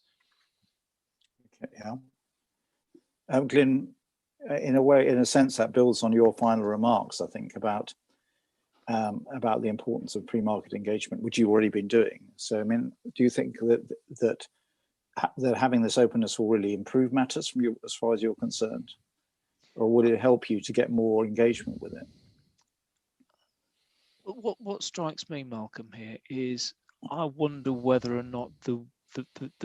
Okay, yeah. Glyn, in a sense, that builds on your final remarks, I think, about the importance of pre-market engagement, which you've already been doing. So, I mean, do you think that having this openness will really improve matters from you as far as you're concerned, or would it help you to get more engagement with it? What strikes me, Malcolm, here is I wonder whether or not the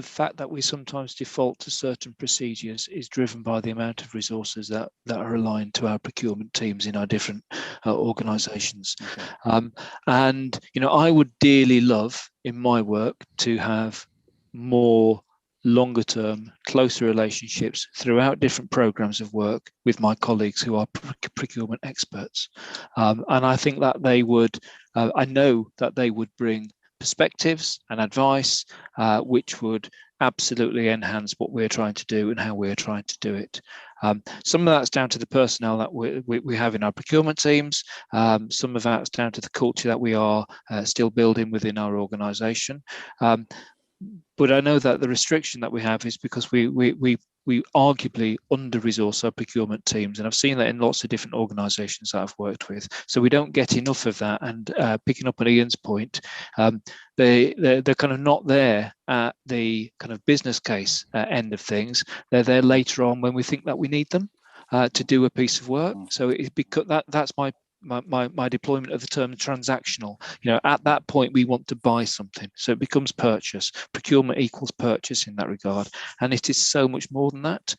fact that we sometimes default to certain procedures is driven by the amount of resources that are aligned to our procurement teams in our different organisations. Okay. And, you know, I would dearly love in my work to have more longer term, closer relationships throughout different programs of work with my colleagues who are procurement experts. And I think that they would, I know that they would bring perspectives and advice, which would absolutely enhance what we're trying to do and how we're trying to do it. Some of that's down to the personnel that we have in our procurement teams. Some of that's down to the culture that we are still building within our organisation. But I know that the restriction that we have is because we arguably under-resource our procurement teams, and I've seen that in lots of different organisations that I've worked with. So we don't get enough of that. And picking up on Ian's point, they're kind of not there at the kind of business case end of things. They're there later on when we think that we need them to do a piece of work. So it's because that's my deployment of the term transactional. You know, at that point we want to buy something, so it becomes purchase. Procurement equals purchase in that regard, and it is so much more than that.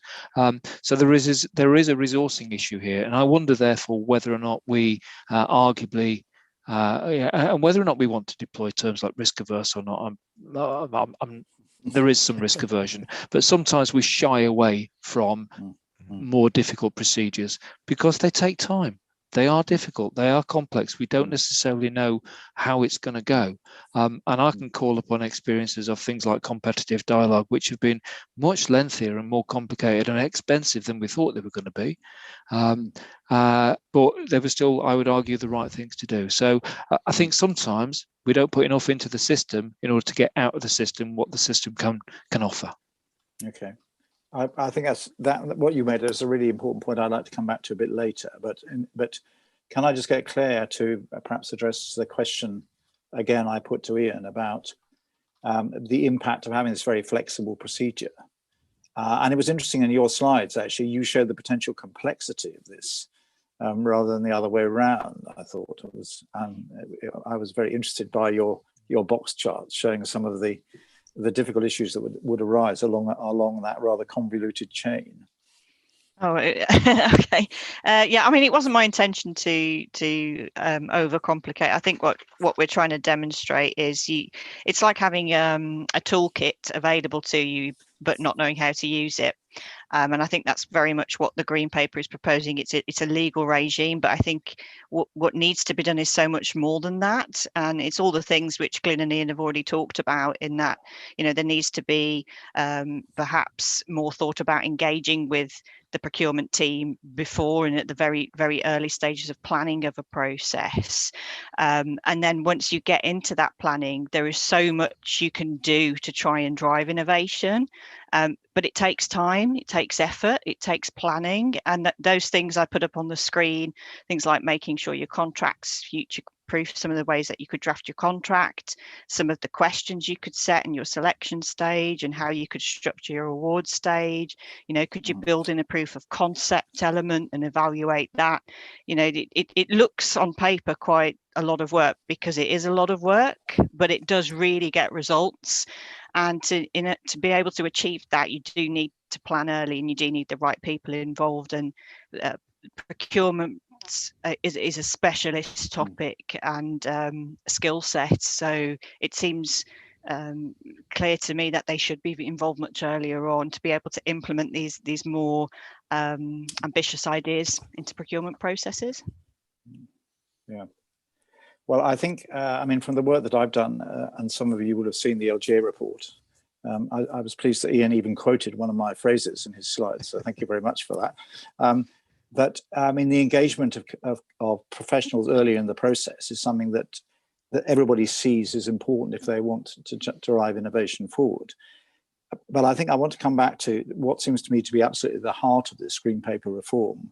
So there is a resourcing issue here, and I wonder therefore whether or not we arguably and whether or not we want to deploy terms like risk averse or not. There is some risk aversion, but sometimes we shy away from more difficult procedures because they take time. They are difficult, they are complex. We don't necessarily know how it's going to go. And I can call upon experiences of things like competitive dialogue, which have been much lengthier and more complicated and expensive than we thought they were going to be. But they were still, I would argue, the right things to do. So I think sometimes we don't put enough into the system in order to get out of the system what the system can offer. Okay. I think that what you made is a really important point I'd like to come back to a bit later. But can I just get Claire to perhaps address the question again I put to Ian about the impact of having this very flexible procedure? And it was interesting in your slides, actually, you showed the potential complexity of this rather than the other way around. I thought it was, I was very interested by your box charts showing some of the difficult issues that would arise along that rather convoluted chain. Oh, okay. Yeah, I mean, it wasn't my intention to overcomplicate. I think what we're trying to demonstrate is it's like having a toolkit available to you, but not knowing how to use it. And I think that's very much what the Green Paper is proposing. It's a legal regime, but I think what needs to be done is so much more than that. And it's all the things which Glyn and Ian have already talked about, in that, you know, there needs to be perhaps more thought about engaging with the procurement team before and at the very, very early stages of planning of a process. And then once you get into that planning, there is so much you can do to try and drive innovation. But it takes time, it takes effort, it takes planning. And those things I put up on the screen, things like making sure your contracts future proof, some of the ways that you could draft your contract, some of the questions you could set in your selection stage and how you could structure your award stage. You know, could you build in a proof of concept element and evaluate that? You know, it looks on paper quite a lot of work, because it is a lot of work, but it does really get results. And to be able to achieve that, you do need to plan early, and you do need the right people involved. And procurement is a specialist topic and skill set. So it seems clear to me that they should be involved much earlier on to be able to implement these more ambitious ideas into procurement processes. Yeah. Well, I think, I mean, from the work that I've done, and some of you will have seen the LGA report, I was pleased that Ian even quoted one of my phrases in his slides, so thank you very much for that. But I mean, the engagement of professionals earlier in the process is something that everybody sees as important if they want to drive innovation forward. But I think I want to come back to what seems to me to be absolutely the heart of this Green Paper reform,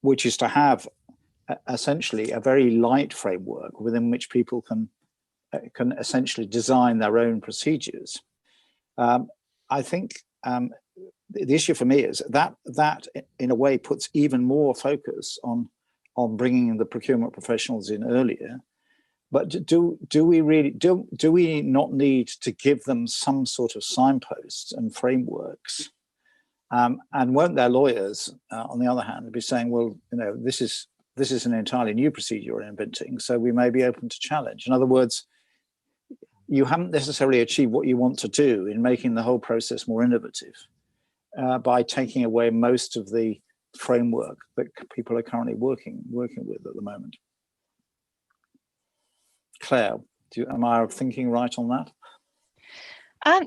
which is to have essentially a very light framework within which people can essentially design their own procedures. I think the issue for me is that in a way puts even more focus on bringing the procurement professionals in earlier. But do we not need to give them some sort of signposts and frameworks? And won't their lawyers, on the other hand, be saying, well, this is an entirely new procedure you're inventing, so we may be open to challenge. In other words, you haven't necessarily achieved what you want to do in making the whole process more innovative by taking away most of the framework that people are currently working with at the moment. Claire, am I thinking right on that?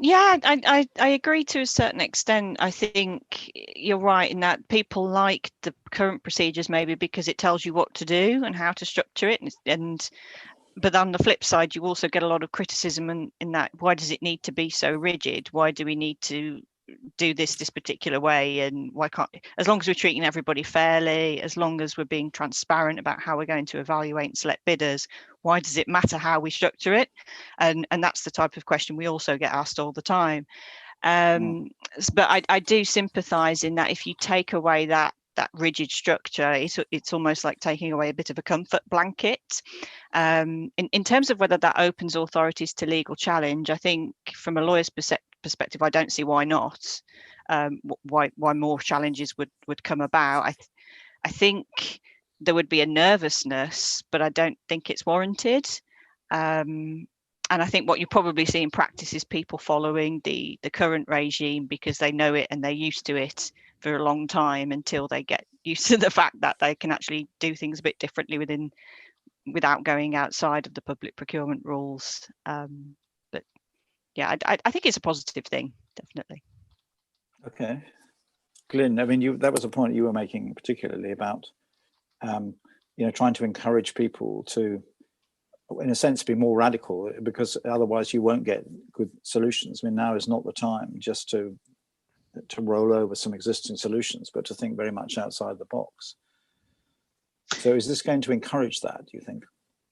Yeah, I agree to a certain extent. I think you're right in that people like the current procedures maybe because it tells you what to do and how to structure it, but on the flip side, you also get a lot of criticism in that, why does it need to be so rigid? Why do we need to do this particular way? And why can't, as long as we're treating everybody fairly, as long as we're being transparent about how we're going to evaluate and select bidders, why does it matter how we structure it? And that's the type of question we also get asked all the time. But I do sympathise in that if you take away that rigid structure, it's almost like taking away a bit of a comfort blanket. In terms of whether that opens authorities to legal challenge, I think from a lawyer's perspective, I don't see why not. Why more challenges would come about. I think there would be a nervousness, but I don't think it's warranted. And I think what you probably see in practice is people following the current regime because they know it and they're used to it for a long time until they get used to the fact that they can actually do things a bit differently without going outside of the public procurement rules. But yeah, I think it's a positive thing, definitely. Okay. Glyn, I mean, that was a point you were making particularly about, trying to encourage people to, in a sense, be more radical, because otherwise you won't get good solutions. I mean, now is not the time just to roll over some existing solutions, but to think very much outside the box. So is this going to encourage that, do you think?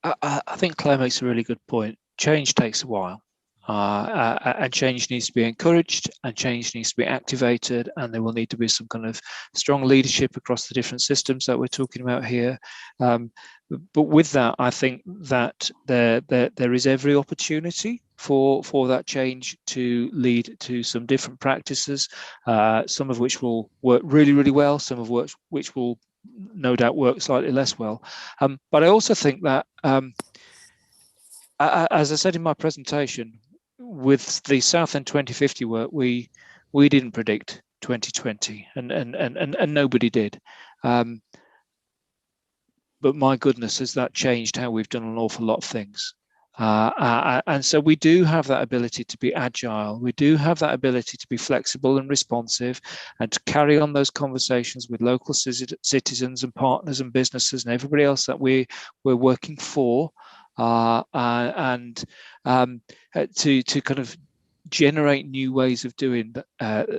I think Claire makes a really good point. Change takes a while. And change needs to be encouraged and change needs to be activated, and there will need to be some kind of strong leadership across the different systems that we're talking about here. But with that, I think that there is every opportunity for that change to lead to some different practices, some of which will work really, really well, some of which will no doubt work slightly less well. But I also think that, as I said in my presentation, with the Southend 2050 work, we didn't predict 2020, and nobody did. But my goodness, has that changed how we've done an awful lot of things. And so we do have that ability to be agile. We do have that ability to be flexible and responsive and to carry on those conversations with local citizens and partners and businesses and everybody else that we're working for. And to kind of generate new ways of doing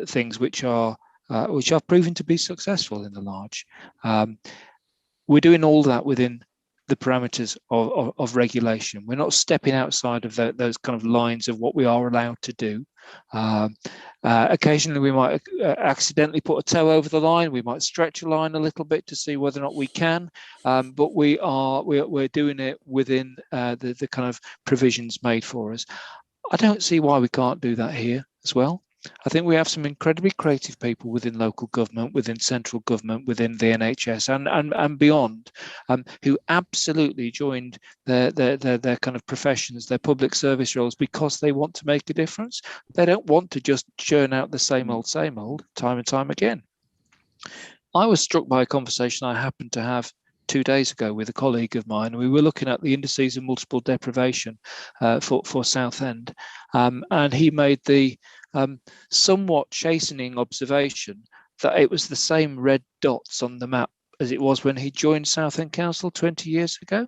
things which are proven to be successful in the large. We're doing all that within the parameters of regulation. We're not stepping outside of those kind of lines of what we are allowed to do. Occasionally we might accidentally put a toe over the line. We might stretch a line a little bit to see whether or not we can, but we're doing it within the kind of provisions made for us. I don't see why we can't do that here as well. I think we have some incredibly creative people within local government, within central government, within the NHS and beyond, who absolutely joined their kind of professions, their public service roles, because they want to make a difference. They don't want to just churn out the same old time and time again. I was struck by a conversation I happened to have 2 days ago with a colleague of mine. We were looking at the indices of multiple deprivation for Southend, and he made the somewhat chastening observation that it was the same red dots on the map as it was when he joined Southend Council 20 years ago.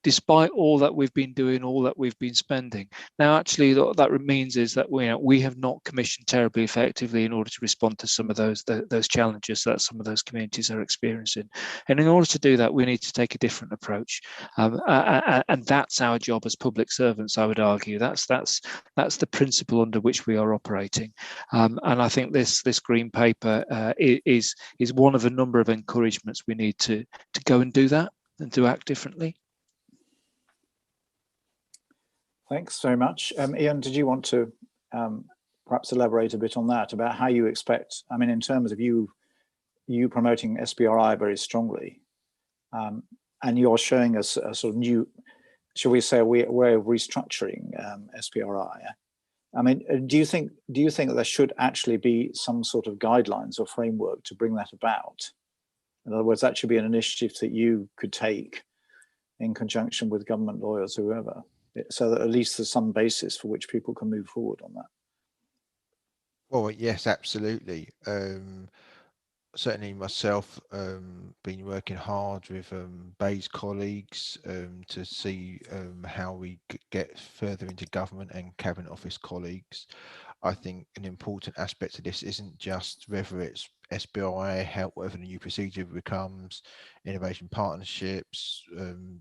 Despite all that we've been doing, all that we've been spending. Now, actually, what that means is that we have not commissioned terribly effectively in order to respond to some of those challenges that some of those communities are experiencing. And in order to do that, we need to take a different approach. And that's our job as public servants, I would argue. That's the principle under which we are operating. And I think this green paper is one of a number of encouragements we need to go and do that and to act differently. Thanks very much. Ian, did you want to perhaps elaborate a bit on that, about how you expect, I mean, in terms of you promoting SBRI very strongly, and you're showing us a sort of new, shall we say, a way of restructuring SBRI. I mean, do you think that there should actually be some sort of guidelines or framework to bring that about? In other words, that should be an initiative that you could take in conjunction with government lawyers, whoever, so that at least there's some basis for which people can move forward on that. Well, yes, absolutely. Certainly myself, been working hard with Bayes colleagues to see how we could get further into government and Cabinet Office colleagues. I think an important aspect of this isn't just whether it's SBI, help, whatever the new procedure becomes, innovation partnerships,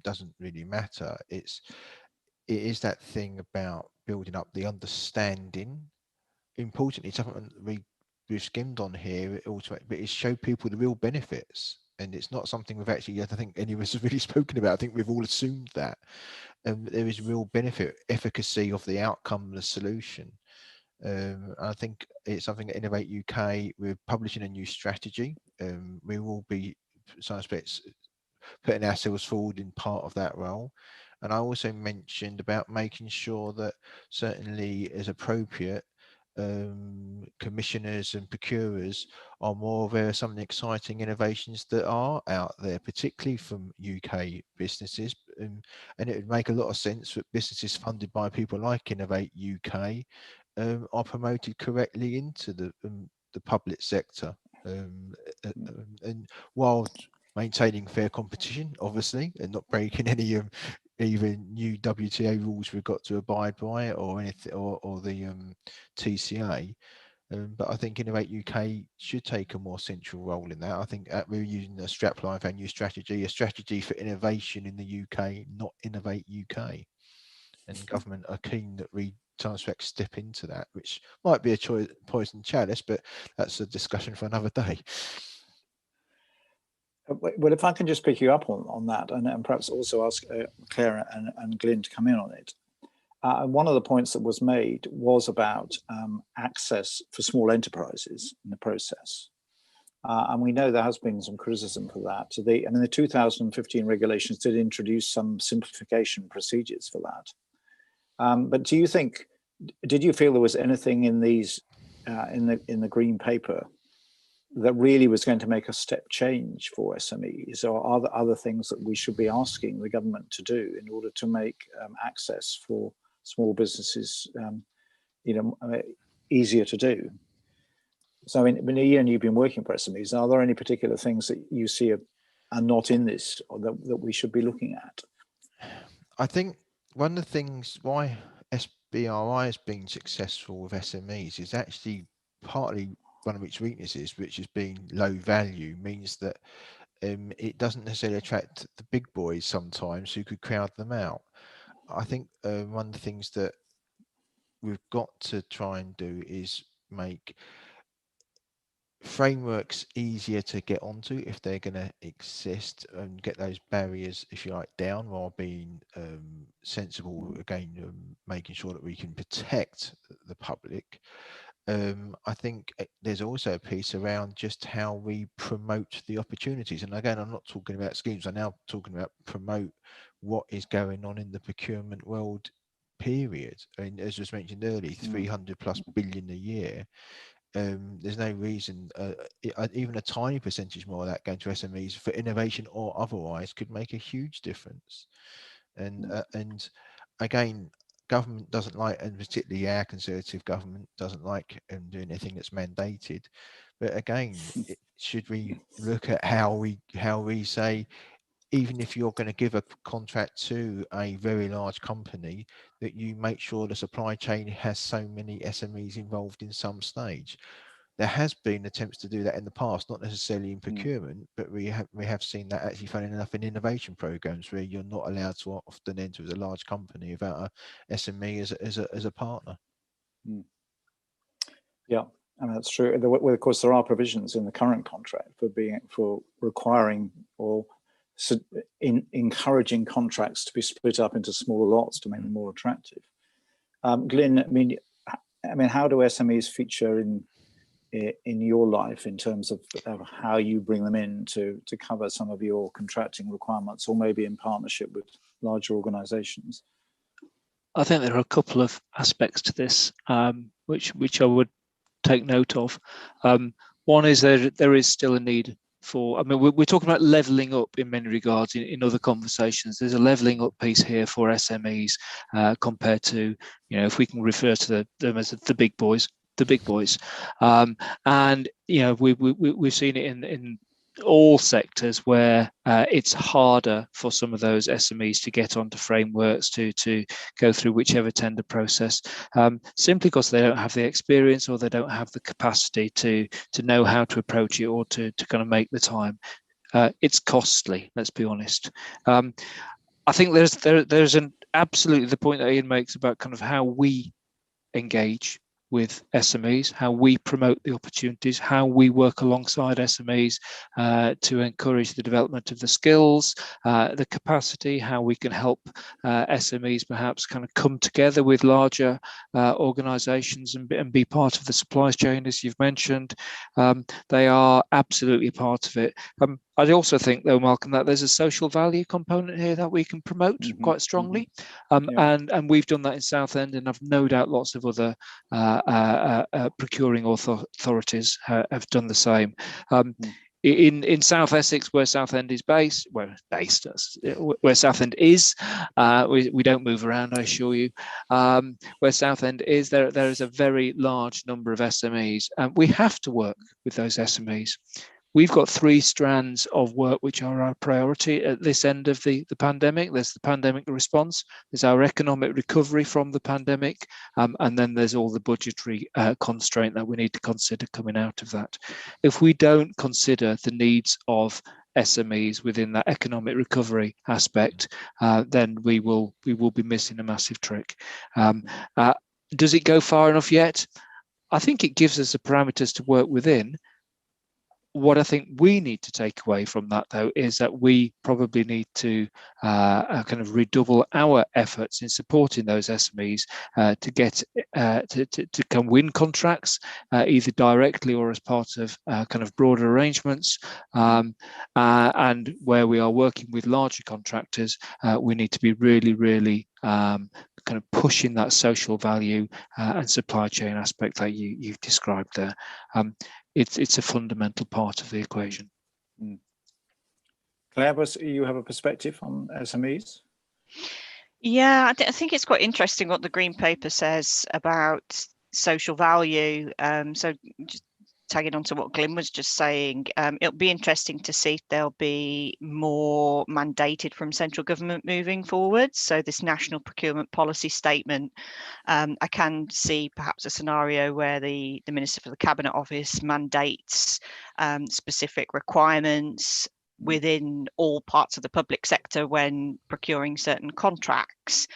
doesn't really matter. It is that thing about building up the understanding. Importantly, something we've skimmed on here, but it's show people the real benefits. And it's not something we've actually, I don't think any of us have really spoken about. I think we've all assumed that. There is real benefit, efficacy of the outcome and the solution. I think it's something at Innovate UK, we're publishing a new strategy. We will be, some aspects, putting ourselves forward in part of that role. And I also mentioned about making sure that certainly as appropriate, commissioners and procurers are more aware of some of the exciting innovations that are out there, particularly from UK businesses. And it would make a lot of sense that businesses funded by people like Innovate UK are promoted correctly into the public sector, and while maintaining fair competition, obviously, and not breaking any even new WTA rules we've got to abide by, or anything, or the TCA. But I think Innovate UK should take a more central role in that. I think we're using a strapline of our new strategy, a strategy for innovation in the UK, not Innovate UK. And government are keen that we step into that, which might be a poison chalice, but that's a discussion for another day. Well, if I can just pick you up on that, and perhaps also ask Claire and Glyn to come in on it. One of the points that was made was about access for small enterprises in the process. And we know there has been some criticism for that. The 2015 regulations did introduce some simplification procedures for that. But did you feel there was anything in these, in the green paper that really was going to make a step change for SMEs, or are there other things that we should be asking the government to do in order to make access for small businesses, easier to do? So, Ian, you've been working for SMEs. Are there any particular things that you see are not in this, or that we should be looking at? I think one of the things why SBRI has been successful with SMEs is actually partly one of its weaknesses, which has been low value, means that it doesn't necessarily attract the big boys sometimes who could crowd them out. I think one of the things that we've got to try and do is make frameworks easier to get onto if they're going to exist, and get those barriers, if you like, down, while being sensible, again, making sure that we can protect the public. I think there's also a piece around just how we promote the opportunities. And again, I'm not talking about schemes, I'm now talking about promote what is going on in the procurement world, period. And as was mentioned earlier, 300+ billion a year. there's no reason even a tiny percentage more of that going to SMEs for innovation or otherwise could make a huge difference. And again, government doesn't like, and particularly our Conservative government doesn't like doing anything that's mandated. But again, should we look at how we say, even if you're going to give a contract to a very large company, that you make sure the supply chain has so many SMEs involved in some stage. There has been attempts to do that in the past, not necessarily in procurement, but we have seen that actually, funny enough, in innovation programs where you're not allowed to often enter as a large company without a SME as a partner. Yeah, I mean, that's true. Of course, there are provisions in the current contract for requiring or encouraging contracts to be split up into smaller lots to make them more attractive. Glyn, I mean, how do SMEs feature in your life in terms of how you bring them in to cover some of your contracting requirements, or maybe in partnership with larger organisations? I think there are a couple of aspects to this which I would take note of. One is there is still a need for, I mean, we're talking about levelling up in many regards in other conversations. There's a levelling up piece here for SMEs compared to, if we can refer to them as the big boys. And we've seen it in all sectors where it's harder for some of those SMEs to get onto frameworks, to go through whichever tender process, simply because they don't have the experience or they don't have the capacity to know how to approach it or to kind of make the time. It's costly, let's be honest. I think there's an absolutely the point that Ian makes about kind of how we engage with SMEs, how we promote the opportunities, how we work alongside SMEs to encourage the development of the skills, the capacity, how we can help SMEs perhaps kind of come together with larger organisations and be part of the supply chain, as you've mentioned. They are absolutely a part of it. I also think, though, Malcolm, that there's a social value component here that we can promote quite strongly, and we've done that in Southend, and I've no doubt lots of other procuring authorities have done the same. In South Essex, where Southend is based, where Southend is, we don't move around, I assure you. Where Southend is, there is a very large number of SMEs, and we have to work with those SMEs. We've got 3 strands of work which are our priority at this end of the pandemic. There's the pandemic response, there's our economic recovery from the pandemic, and then there's all the budgetary constraint that we need to consider coming out of that. If we don't consider the needs of SMEs within that economic recovery aspect, then we will be missing a massive trick. Does it go far enough yet? I think it gives us the parameters to work within. What I think we need to take away from that, though, is that we probably need to kind of redouble our efforts in supporting those SMEs to get to come win contracts, either directly or as part of kind of broader arrangements. And where we are working with larger contractors, we need to be really kind of pushing that social value and supply chain aspect that you've described there. It's a fundamental part of the equation. Claire, you have a perspective on SMEs? Yeah, I think it's quite interesting what the Green Paper says about social value. So just tagging on to what Glyn was just saying, it'll be interesting to see if there'll be more mandated from central government moving forward. So this national procurement policy statement, I can see perhaps a scenario where the Minister for the Cabinet Office mandates specific requirements within all parts of the public sector when procuring certain contracts.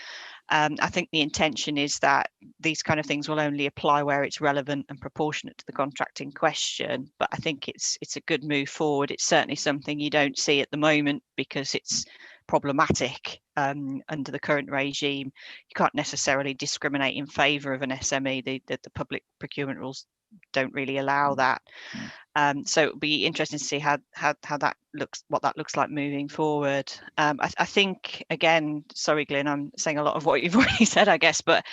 I think the intention is that these kind of things will only apply where it's relevant and proportionate to the contract in question. But I think it's a good move forward. It's certainly something you don't see at the moment because it's problematic under the current regime. You can't necessarily discriminate in favour of an SME. The public procurement rules don't really allow that. So it'll be interesting to see how that looks, what that looks like moving forward. I think, again, sorry, Glyn, I'm saying a lot of what you've already said, I guess, but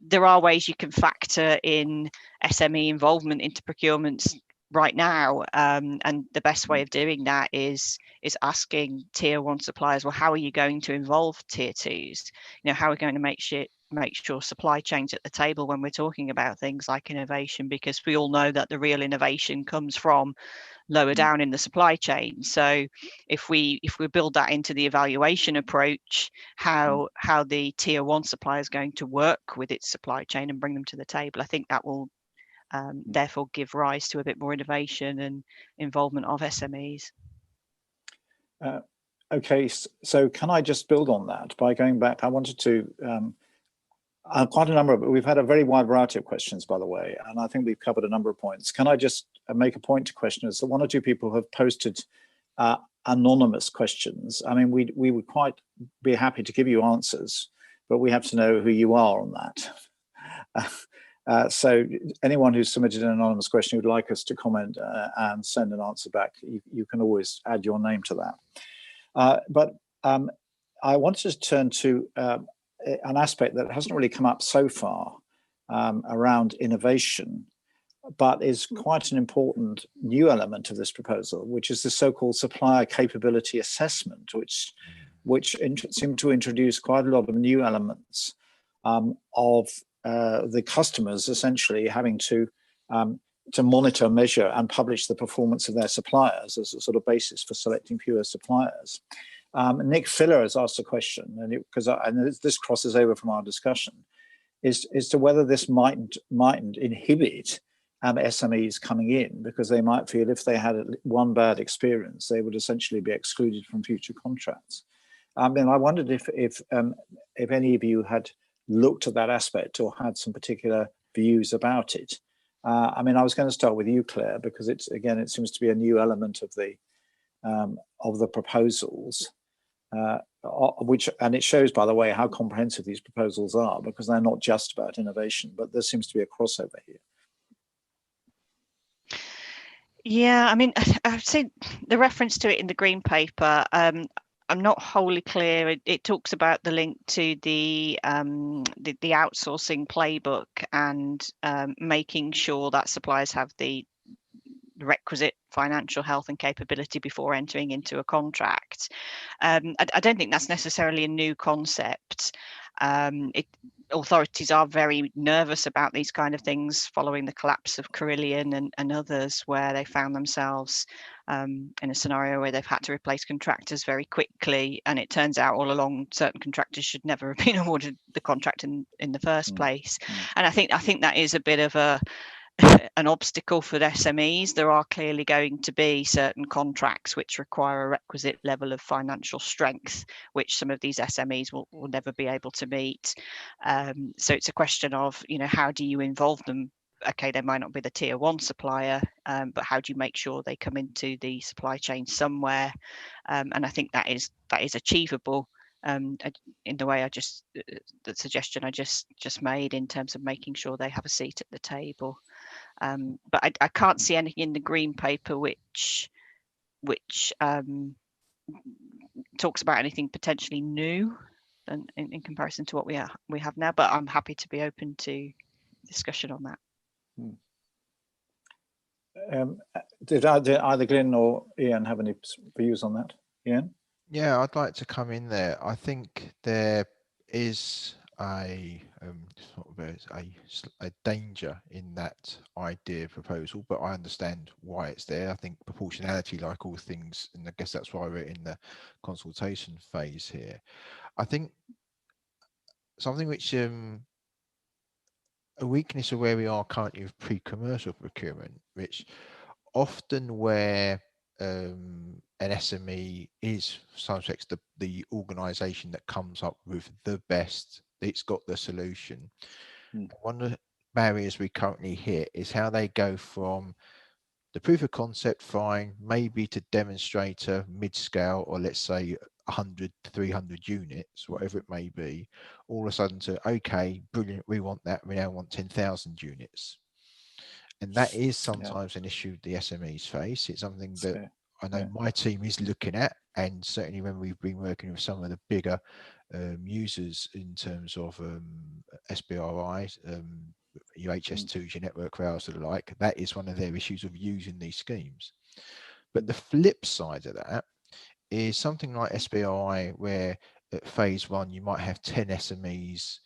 there are ways you can factor in SME involvement into procurements right now, and the best way of doing that is asking tier 1 suppliers, well, how are you going to involve tier 2s? How are we going to make sure supply chains at the table when we're talking about things like innovation, because we all know that the real innovation comes from lower down in the supply chain. So if we build that into the evaluation approach, how the tier 1 supplier is going to work with its supply chain and bring them to the table, I think that will therefore give rise to a bit more innovation and involvement of SMEs. Okay, so can I just build on that by going back? I wanted to quite a number of, we've had a very wide variety of questions, by the way, and I think we've covered a number of points. Can I just make a point to questioners that 1 or 2 people have posted anonymous questions? I mean, we would quite be happy to give you answers, but we have to know who you are on that. So anyone who's submitted an anonymous question who'd like us to comment and send an answer back, you can always add your name to that. But I wanted to turn to an aspect that hasn't really come up so far around innovation, but is quite an important new element of this proposal, which is the so-called supplier capability assessment, which seem to introduce quite a lot of new elements of the customers essentially having to monitor, measure, and publish the performance of their suppliers as a sort of basis for selecting fewer suppliers. Nick Filler has asked a question, and this crosses over from our discussion, is to whether this mightn't inhibit SMEs coming in, because they might feel if they had one bad experience, they would essentially be excluded from future contracts. And I wondered if any of you had looked at that aspect or had some particular views about it. I mean, I was going to start with you, Claire, because it seems to be a new element of the proposals, and it shows, by the way, how comprehensive these proposals are, because they're not just about innovation, but there seems to be a crossover here. Yeah, I mean, I've seen the reference to it in the Green Paper. I'm not wholly clear. It talks about the link to the outsourcing playbook and making sure that suppliers have the requisite financial health and capability before entering into a contract. I don't think that's necessarily a new concept. Authorities are very nervous about these kind of things following the collapse of Carillion and others, where they found themselves in a scenario where they've had to replace contractors very quickly, and it turns out all along certain contractors should never have been awarded the contract in the first place. And I think that is a bit of an obstacle for the SMEs. There are clearly going to be certain contracts which require a requisite level of financial strength, which some of these SMEs will never be able to meet. So it's a question of, how do you involve them? Okay, they might not be the tier 1 supplier, but how do you make sure they come into the supply chain somewhere? And I think that is achievable. In the way the suggestion I just made, in terms of making sure they have a seat at the table. But I can't see anything in the Green Paper which talks about anything potentially new and in comparison to what we have now. But I'm happy to be open to discussion on that. Did either Glyn or Ian have any views on that? Ian? Yeah, I'd like to come in there. I think there is a danger in that idea proposal, but I understand why it's there. I think proportionality, like all things, and I guess that's why we're in the consultation phase here. I think something which a weakness of where we are currently with pre-commercial procurement, which often where an SME is sometimes the organisation that comes up with the best, it's got the solution. One of the barriers we currently hit is how they go from the proof of concept, fine, maybe to demonstrator, mid-scale, or let's say 100 to 300 units, whatever it may be, all of a sudden to, okay, brilliant, we want that, we now want 10,000 units. And that is sometimes an issue the SMEs face. It's something that I know my team is looking at, and certainly when we've been working with some of the bigger users in terms of SBRI, your HS2s, your network rails and the like, that is one of their issues of using these schemes. But the flip side of that is something like SBRI, where at phase 1 you might have 10 SMEs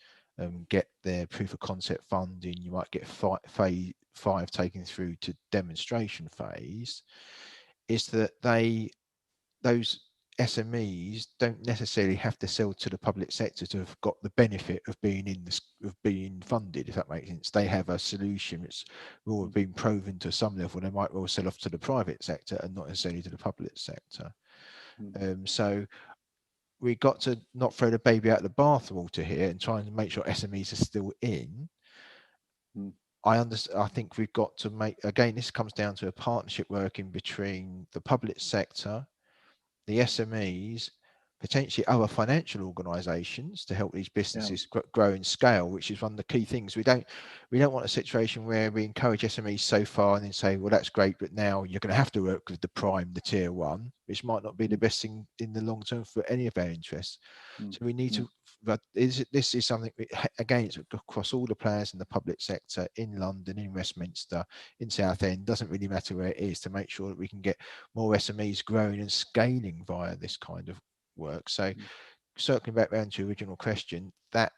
get their proof of concept funding, you might get five taken through to demonstration phase, is that those SMEs don't necessarily have to sell to the public sector to have got the benefit of being being funded, if that makes sense. They have a solution that's all been proven to some level. They might well sell off to the private sector and not necessarily to the public sector. So we got to not throw the baby out of the bathwater here and try and make sure SMEs are still in. I think we've got to make, again, this comes down to a partnership working between the public sector, the SMEs, potentially other financial organisations to help these businesses grow and scale, which is one of the key things. We don't want a situation where we encourage SMEs so far and then say, well, that's great, but now you're going to have to work with the prime, the tier 1, which might not be the best thing in the long term for any of our interests. So we need to, but this is something, again, it's across all the players in the public sector, in London, in Westminster, in Southend, doesn't really matter where it is, to make sure that we can get more SMEs growing and scaling via this kind of work. So circling back around to your original question, that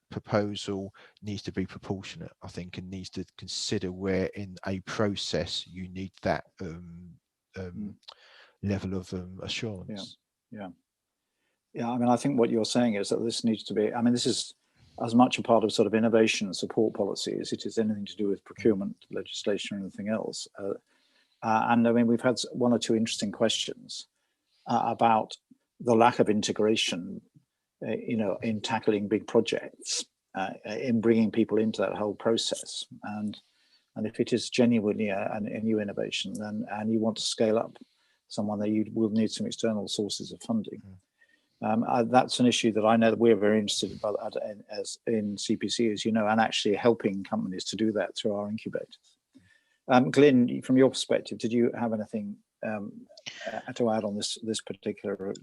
proposal needs to be proportionate, I think, and needs to consider where in a process you need that level of assurance. I mean, I think what you're saying is that this needs to be, I mean, this is as much a part of sort of innovation and support policy as it is anything to do with procurement legislation or anything else. And I mean, we've had 1 or 2 interesting questions about the lack of integration, in tackling big projects, in bringing people into that whole process. And if it is genuinely a new innovation, then and you want to scale up someone, that you will need some external sources of funding. That's an issue that I know that we're very interested in as in CPC, as you know, and actually helping companies to do that through our incubators. Glyn, from your perspective, did you have anything to add on this particular?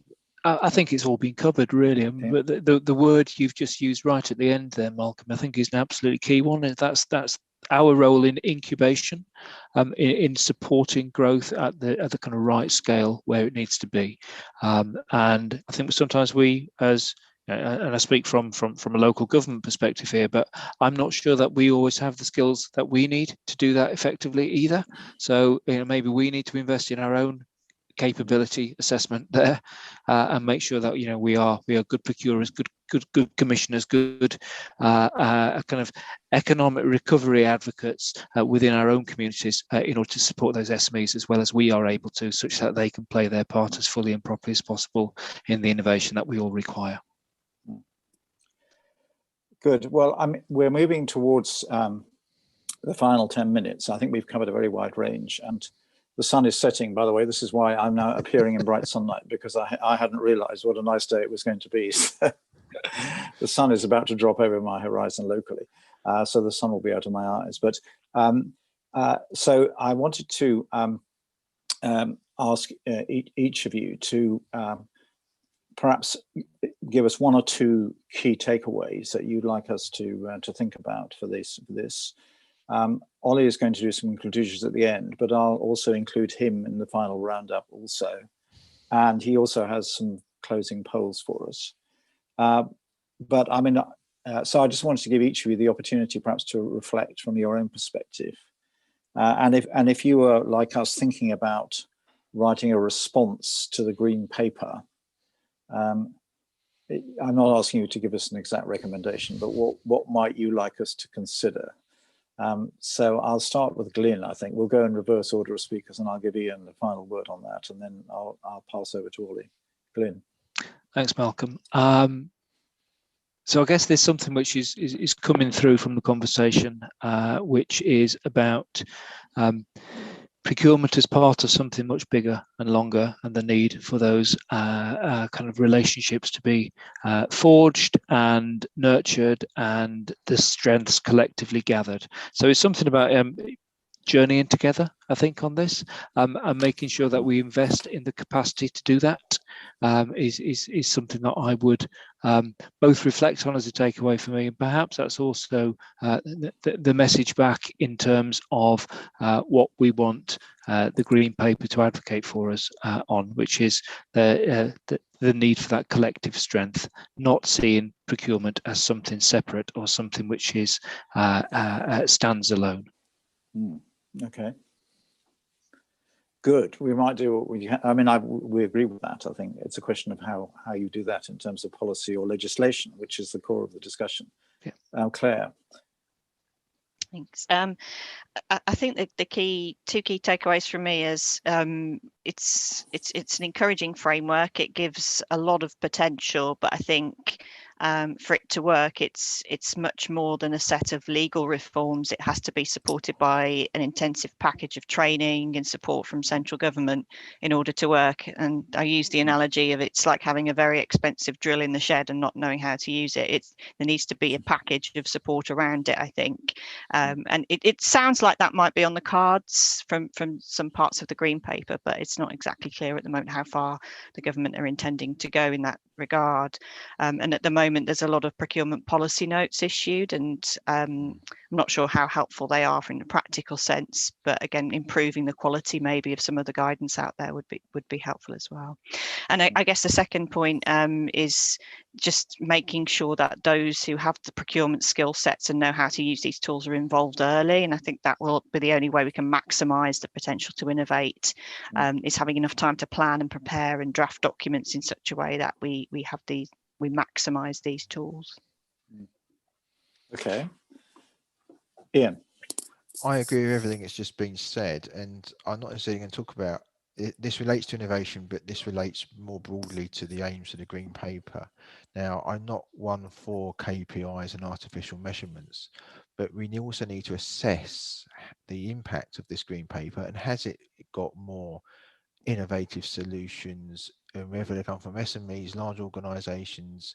I think it's all been covered, really. But the word you've just used right at the end there, Malcolm, I think is an absolutely key one. And that's our role in incubation, in supporting growth at the kind of right scale where it needs to be. And I think sometimes we, as and I speak from a local government perspective here, but I'm not sure that we always have the skills that we need to do that effectively either. So maybe we need to invest in our own capability assessment there, and make sure that we are good procurers, good commissioners, good kind of economic recovery advocates within our own communities in order to support those SMEs as well as we are able to, such that they can play their part as fully and properly as possible in the innovation that we all require. Good. Well, we're moving towards the final 10 minutes. I think we've covered a very wide range, and the sun is setting, by the way. This is why I'm now appearing in bright sunlight, because I hadn't realized what a nice day it was going to be. So the sun is about to drop over my horizon locally, so the sun will be out of my eyes. But so I wanted to ask each of you to perhaps give us 1 or 2 key takeaways that you'd like us to think about for this. Ollie is going to do some conclusions at the end, but I'll also include him in the final roundup also. And he also has some closing polls for us. But I mean, so I just wanted to give each of you the opportunity perhaps to reflect from your own perspective. And if you were like us thinking about writing a response to the Green Paper, I'm not asking you to give us an exact recommendation, but what might you like us to consider? So I'll start with Glyn. I think we'll go in reverse order of speakers, and I'll give Ian the final word on that, and then I'll pass over to Ollie. Glyn. Thanks, Malcolm. So I guess there's something which is coming through from the conversation, which is about procurement as part of something much bigger and longer, and the need for those kind of relationships to be forged and nurtured, and the strengths collectively gathered. So it's something about journeying together, I think, on this, and making sure that we invest in the capacity to do that is something that I would both reflect on as a takeaway for me, and perhaps that's also the message back in terms of what we want the Green Paper to advocate for us on, which is the need for that collective strength, not seeing procurement as something separate or something which is stands alone. Okay. Good. We might do what we. I mean, we agree with that. I think it's a question of how you do that in terms of policy or legislation, which is the core of the discussion. Yeah. Claire. Thanks. I think that the two key takeaways from me is it's an encouraging framework. It gives a lot of potential, but I think for it to work, it's much more than a set of legal reforms. It has to be supported by an intensive package of training and support from central government in order to work. And I use the analogy of it's like having a very expensive drill in the shed and not knowing how to use it. There needs to be a package of support around it, I think. And it sounds like that might be on the cards from some parts of the Green Paper, but it's not exactly clear at the moment how far the government are intending to go in that regard. And at the moment, there's a lot of procurement policy notes issued, and I'm not sure how helpful they are from the practical sense, but again, improving the quality maybe of some of the guidance out there would be helpful as well. And I guess the second point is just making sure that those who have the procurement skill sets and know how to use these tools are involved early. And I think that will be the only way we can maximise the potential to innovate, is having enough time to plan and prepare and draft documents in such a way that we maximise these tools. Okay. Ian. I agree with everything that's just been said, and I'm not necessarily going to talk about it. This relates to innovation, but this relates more broadly to the aims of the Green Paper. Now, I'm not one for KPIs and artificial measurements, but we also need to assess the impact of this Green Paper, and has it got more innovative solutions, whether they come from SMEs, large organisations.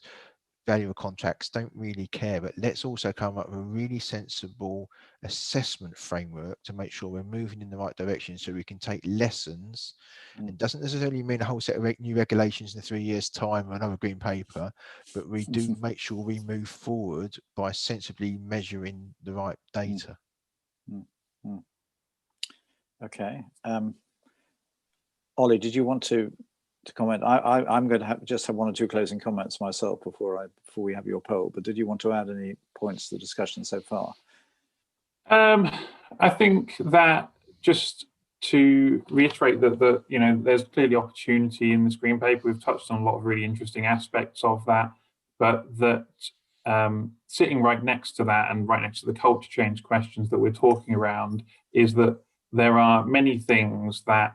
Value of contracts don't really care, but let's also come up with a really sensible assessment framework to make sure we're moving in the right direction, so we can take lessons. It doesn't necessarily mean a whole set of new regulations in 3 years' time or another Green Paper, but we do make sure we move forward by sensibly measuring the right data. Okay. Ollie, did you want to comment? I'm going to just have one or two closing comments myself before we have your poll, but did you want to add any points to the discussion so far? I think that, just to reiterate, that there's clearly opportunity in this Green Paper. We've touched on a lot of really interesting aspects of that, but that sitting right next to that and right next to the culture change questions that we're talking around is that there are many things that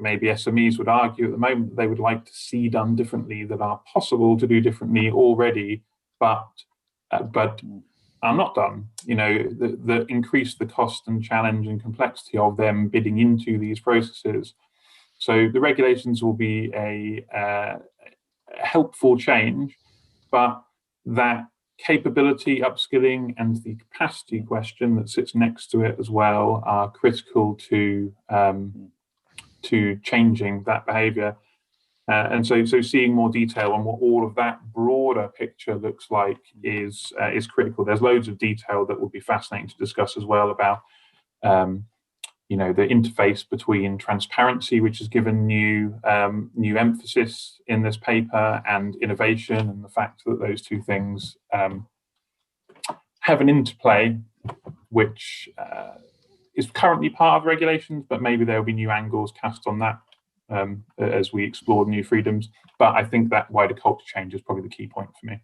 maybe SMEs would argue at the moment that they would like to see done differently, that are possible to do differently already, but are not done. That increase the cost and challenge and complexity of them bidding into these processes. So the regulations will be a helpful change, but that capability upskilling and the capacity question that sits next to it as well are critical to changing that behaviour. And so seeing more detail on what all of that broader picture looks like is critical. There's loads of detail that would be fascinating to discuss as well about the interface between transparency, which is given new emphasis in this paper, and innovation, and the fact that those two things have an interplay, which is currently part of regulations, but maybe there will be new angles cast on that as we explore new freedoms. But I think that wider culture change is probably the key point for me.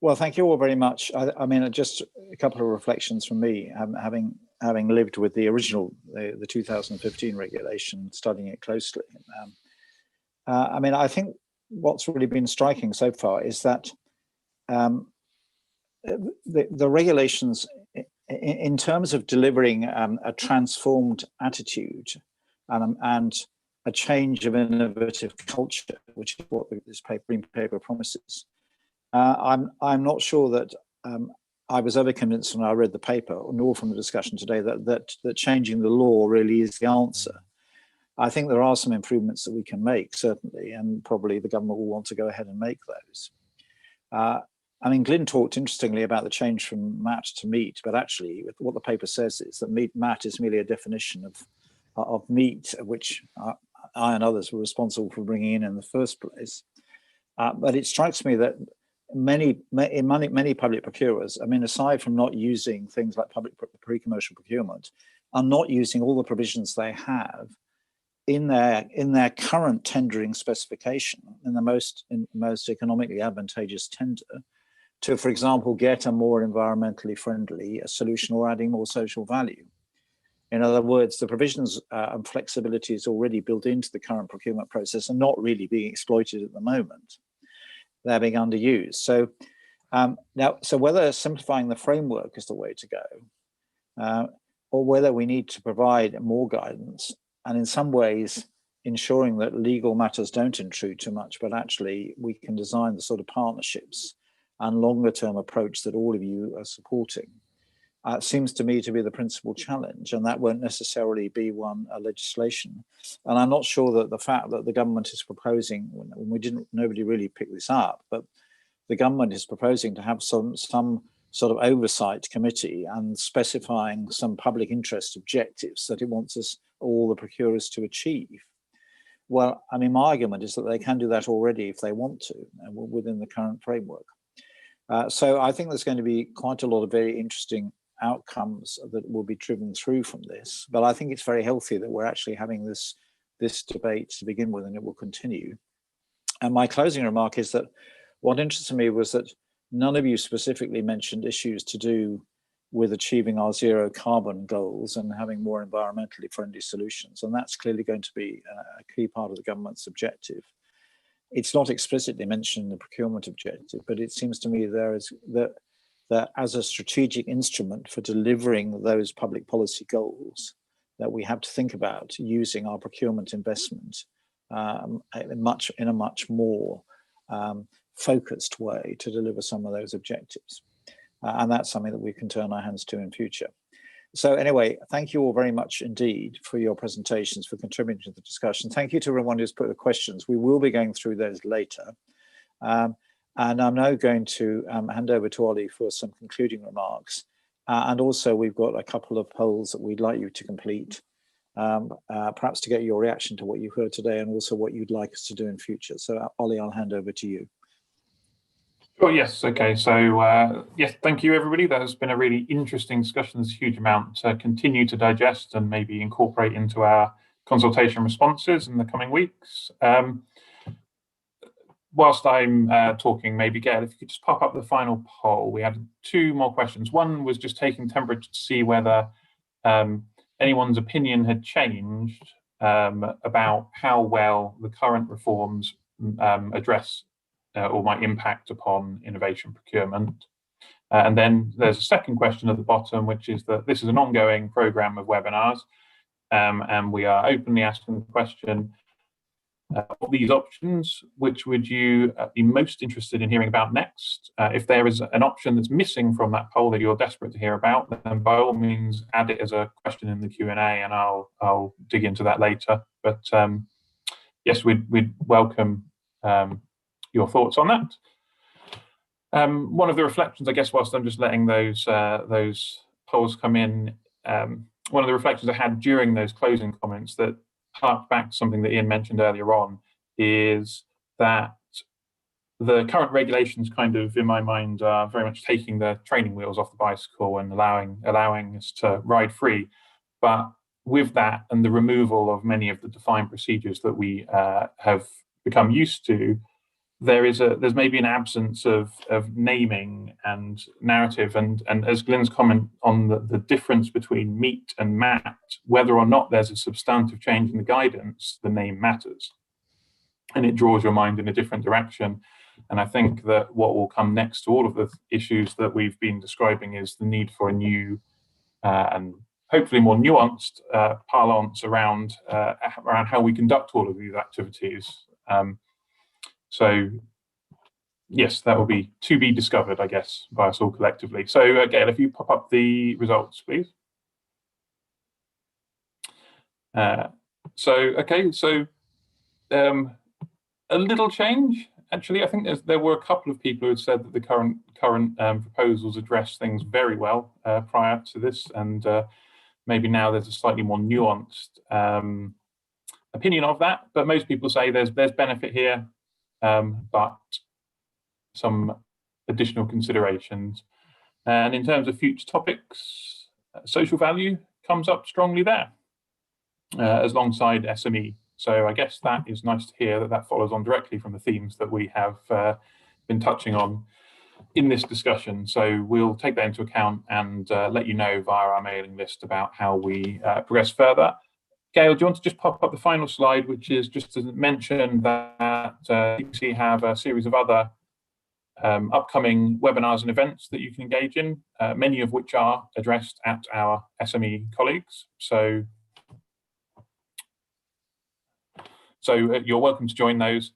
Well, thank you all very much. I mean, just a couple of reflections from me, having lived with the original, the 2015 regulation, studying it closely. I mean, I think what's really been striking so far is that the regulations, in terms of delivering a transformed attitude and a change of innovative culture, which is what this Green Paper promises, I'm not sure that I was ever convinced when I read the paper, nor from the discussion today, that changing the law really is the answer. I think there are some improvements that we can make, certainly, and probably the government will want to go ahead and make those. I mean, Glyn talked interestingly about the change from MAT to meat, but actually what the paper says is that MAT is merely a definition of meat, which I and others were responsible for bringing in the first place. But it strikes me that many public procurers, I mean, aside from not using things like public pre-commercial procurement, are not using all the provisions they have in their current tendering specification, in the most economically advantageous tender, to, for example, get a more environmentally friendly solution or adding more social value. In other words, the provisions and flexibility is already built into the current procurement process and not really being exploited at the moment. They're being underused. So so whether simplifying the framework is the way to go, or whether we need to provide more guidance, and in some ways ensuring that legal matters don't intrude too much, but actually we can design the sort of partnerships and longer term approach that all of you are supporting, seems to me to be the principal challenge, and that won't necessarily be one legislation. And I'm not sure that the fact that the government is proposing, nobody really picked this up, but the government is proposing to have some sort of oversight committee and specifying some public interest objectives that it wants us, all the procurers, to achieve. Well, I mean, my argument is that they can do that already if they want to, within the current framework. So I think there's going to be quite a lot of very interesting outcomes that will be driven through from this. But I think it's very healthy that we're actually having this debate to begin with, and it will continue. And my closing remark is that what interested me was that none of you specifically mentioned issues to do with achieving our zero carbon goals and having more environmentally friendly solutions. And that's clearly going to be a key part of the government's objective. It's not explicitly mentioned in the procurement objective, but it seems to me that as a strategic instrument for delivering those public policy goals, that we have to think about using our procurement investment in a much more focused way to deliver some of those objectives. And that's something that we can turn our hands to in future. So anyway, thank you all very much indeed for your presentations, for contributing to the discussion. Thank you to everyone who's put the questions. We will be going through those later. And I'm now going to hand over to Ollie for some concluding remarks. And also we've got a couple of polls that we'd like you to complete, perhaps to get your reaction to what you heard today and also what you'd like us to do in future. So Ollie, I'll hand over to you. Sure, yes, okay. So yes, thank you everybody. That has been a really interesting discussion. There's a huge amount to continue to digest and maybe incorporate into our consultation responses in the coming weeks. Whilst I'm talking, maybe Gail, if you could just pop up the final poll. We had 2 more questions. One was just taking temperature to see whether anyone's opinion had changed about how well the current reforms address or might impact upon innovation procurement. And then there's a second question at the bottom, which is that this is an ongoing program of webinars, and we are openly asking the question, of these options, which would you be most interested in hearing about next? If there is an option that's missing from that poll that you're desperate to hear about, then by all means add it as a question in the Q&A, and I'll dig into that later. But yes, we'd welcome your thoughts on that. One of the reflections, I guess, whilst I'm just letting those polls come in, one of the reflections I had during those closing comments that hark back to something that Ian mentioned earlier on is that the current regulations kind of, in my mind, are very much taking the training wheels off the bicycle and allowing us to ride free. But with that and the removal of many of the defined procedures that we have become used to, there's maybe an absence of naming and narrative, and as Glyn's comment on the difference between meat and MAT, whether or not there's a substantive change in the guidance, the name matters, and it draws your mind in a different direction. And I think that what will come next to all of the issues that we've been describing is the need for a new and hopefully more nuanced parlance around how we conduct all of these activities. So yes, that will be to be discovered, I guess, by us all collectively. So Gail, if you pop up the results, please. A little change, actually. I think there were a couple of people who had said that the current proposals address things very well prior to this, and maybe now there's a slightly more nuanced opinion of that. But most people say there's benefit here, but some additional considerations. And in terms of future topics, social value comes up strongly there, alongside SME. So I guess that is nice to hear that follows on directly from the themes that we have been touching on in this discussion. So we'll take that into account and let you know via our mailing list about how we progress further. Gail, do you want to just pop up the final slide, which is just to mention that you have a series of other upcoming webinars and events that you can engage in, many of which are addressed at our SME colleagues. So you're welcome to join those.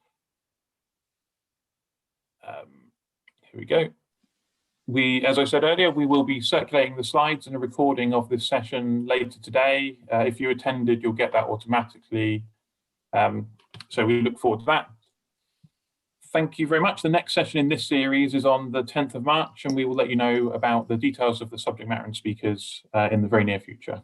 Here we go. As I said earlier, we will be circulating the slides and a recording of this session later today. If you attended, you'll get that automatically. So we look forward to that. Thank you very much. The next session in this series is on the 10th of March, and we will let you know about the details of the subject matter and speakers in the very near future.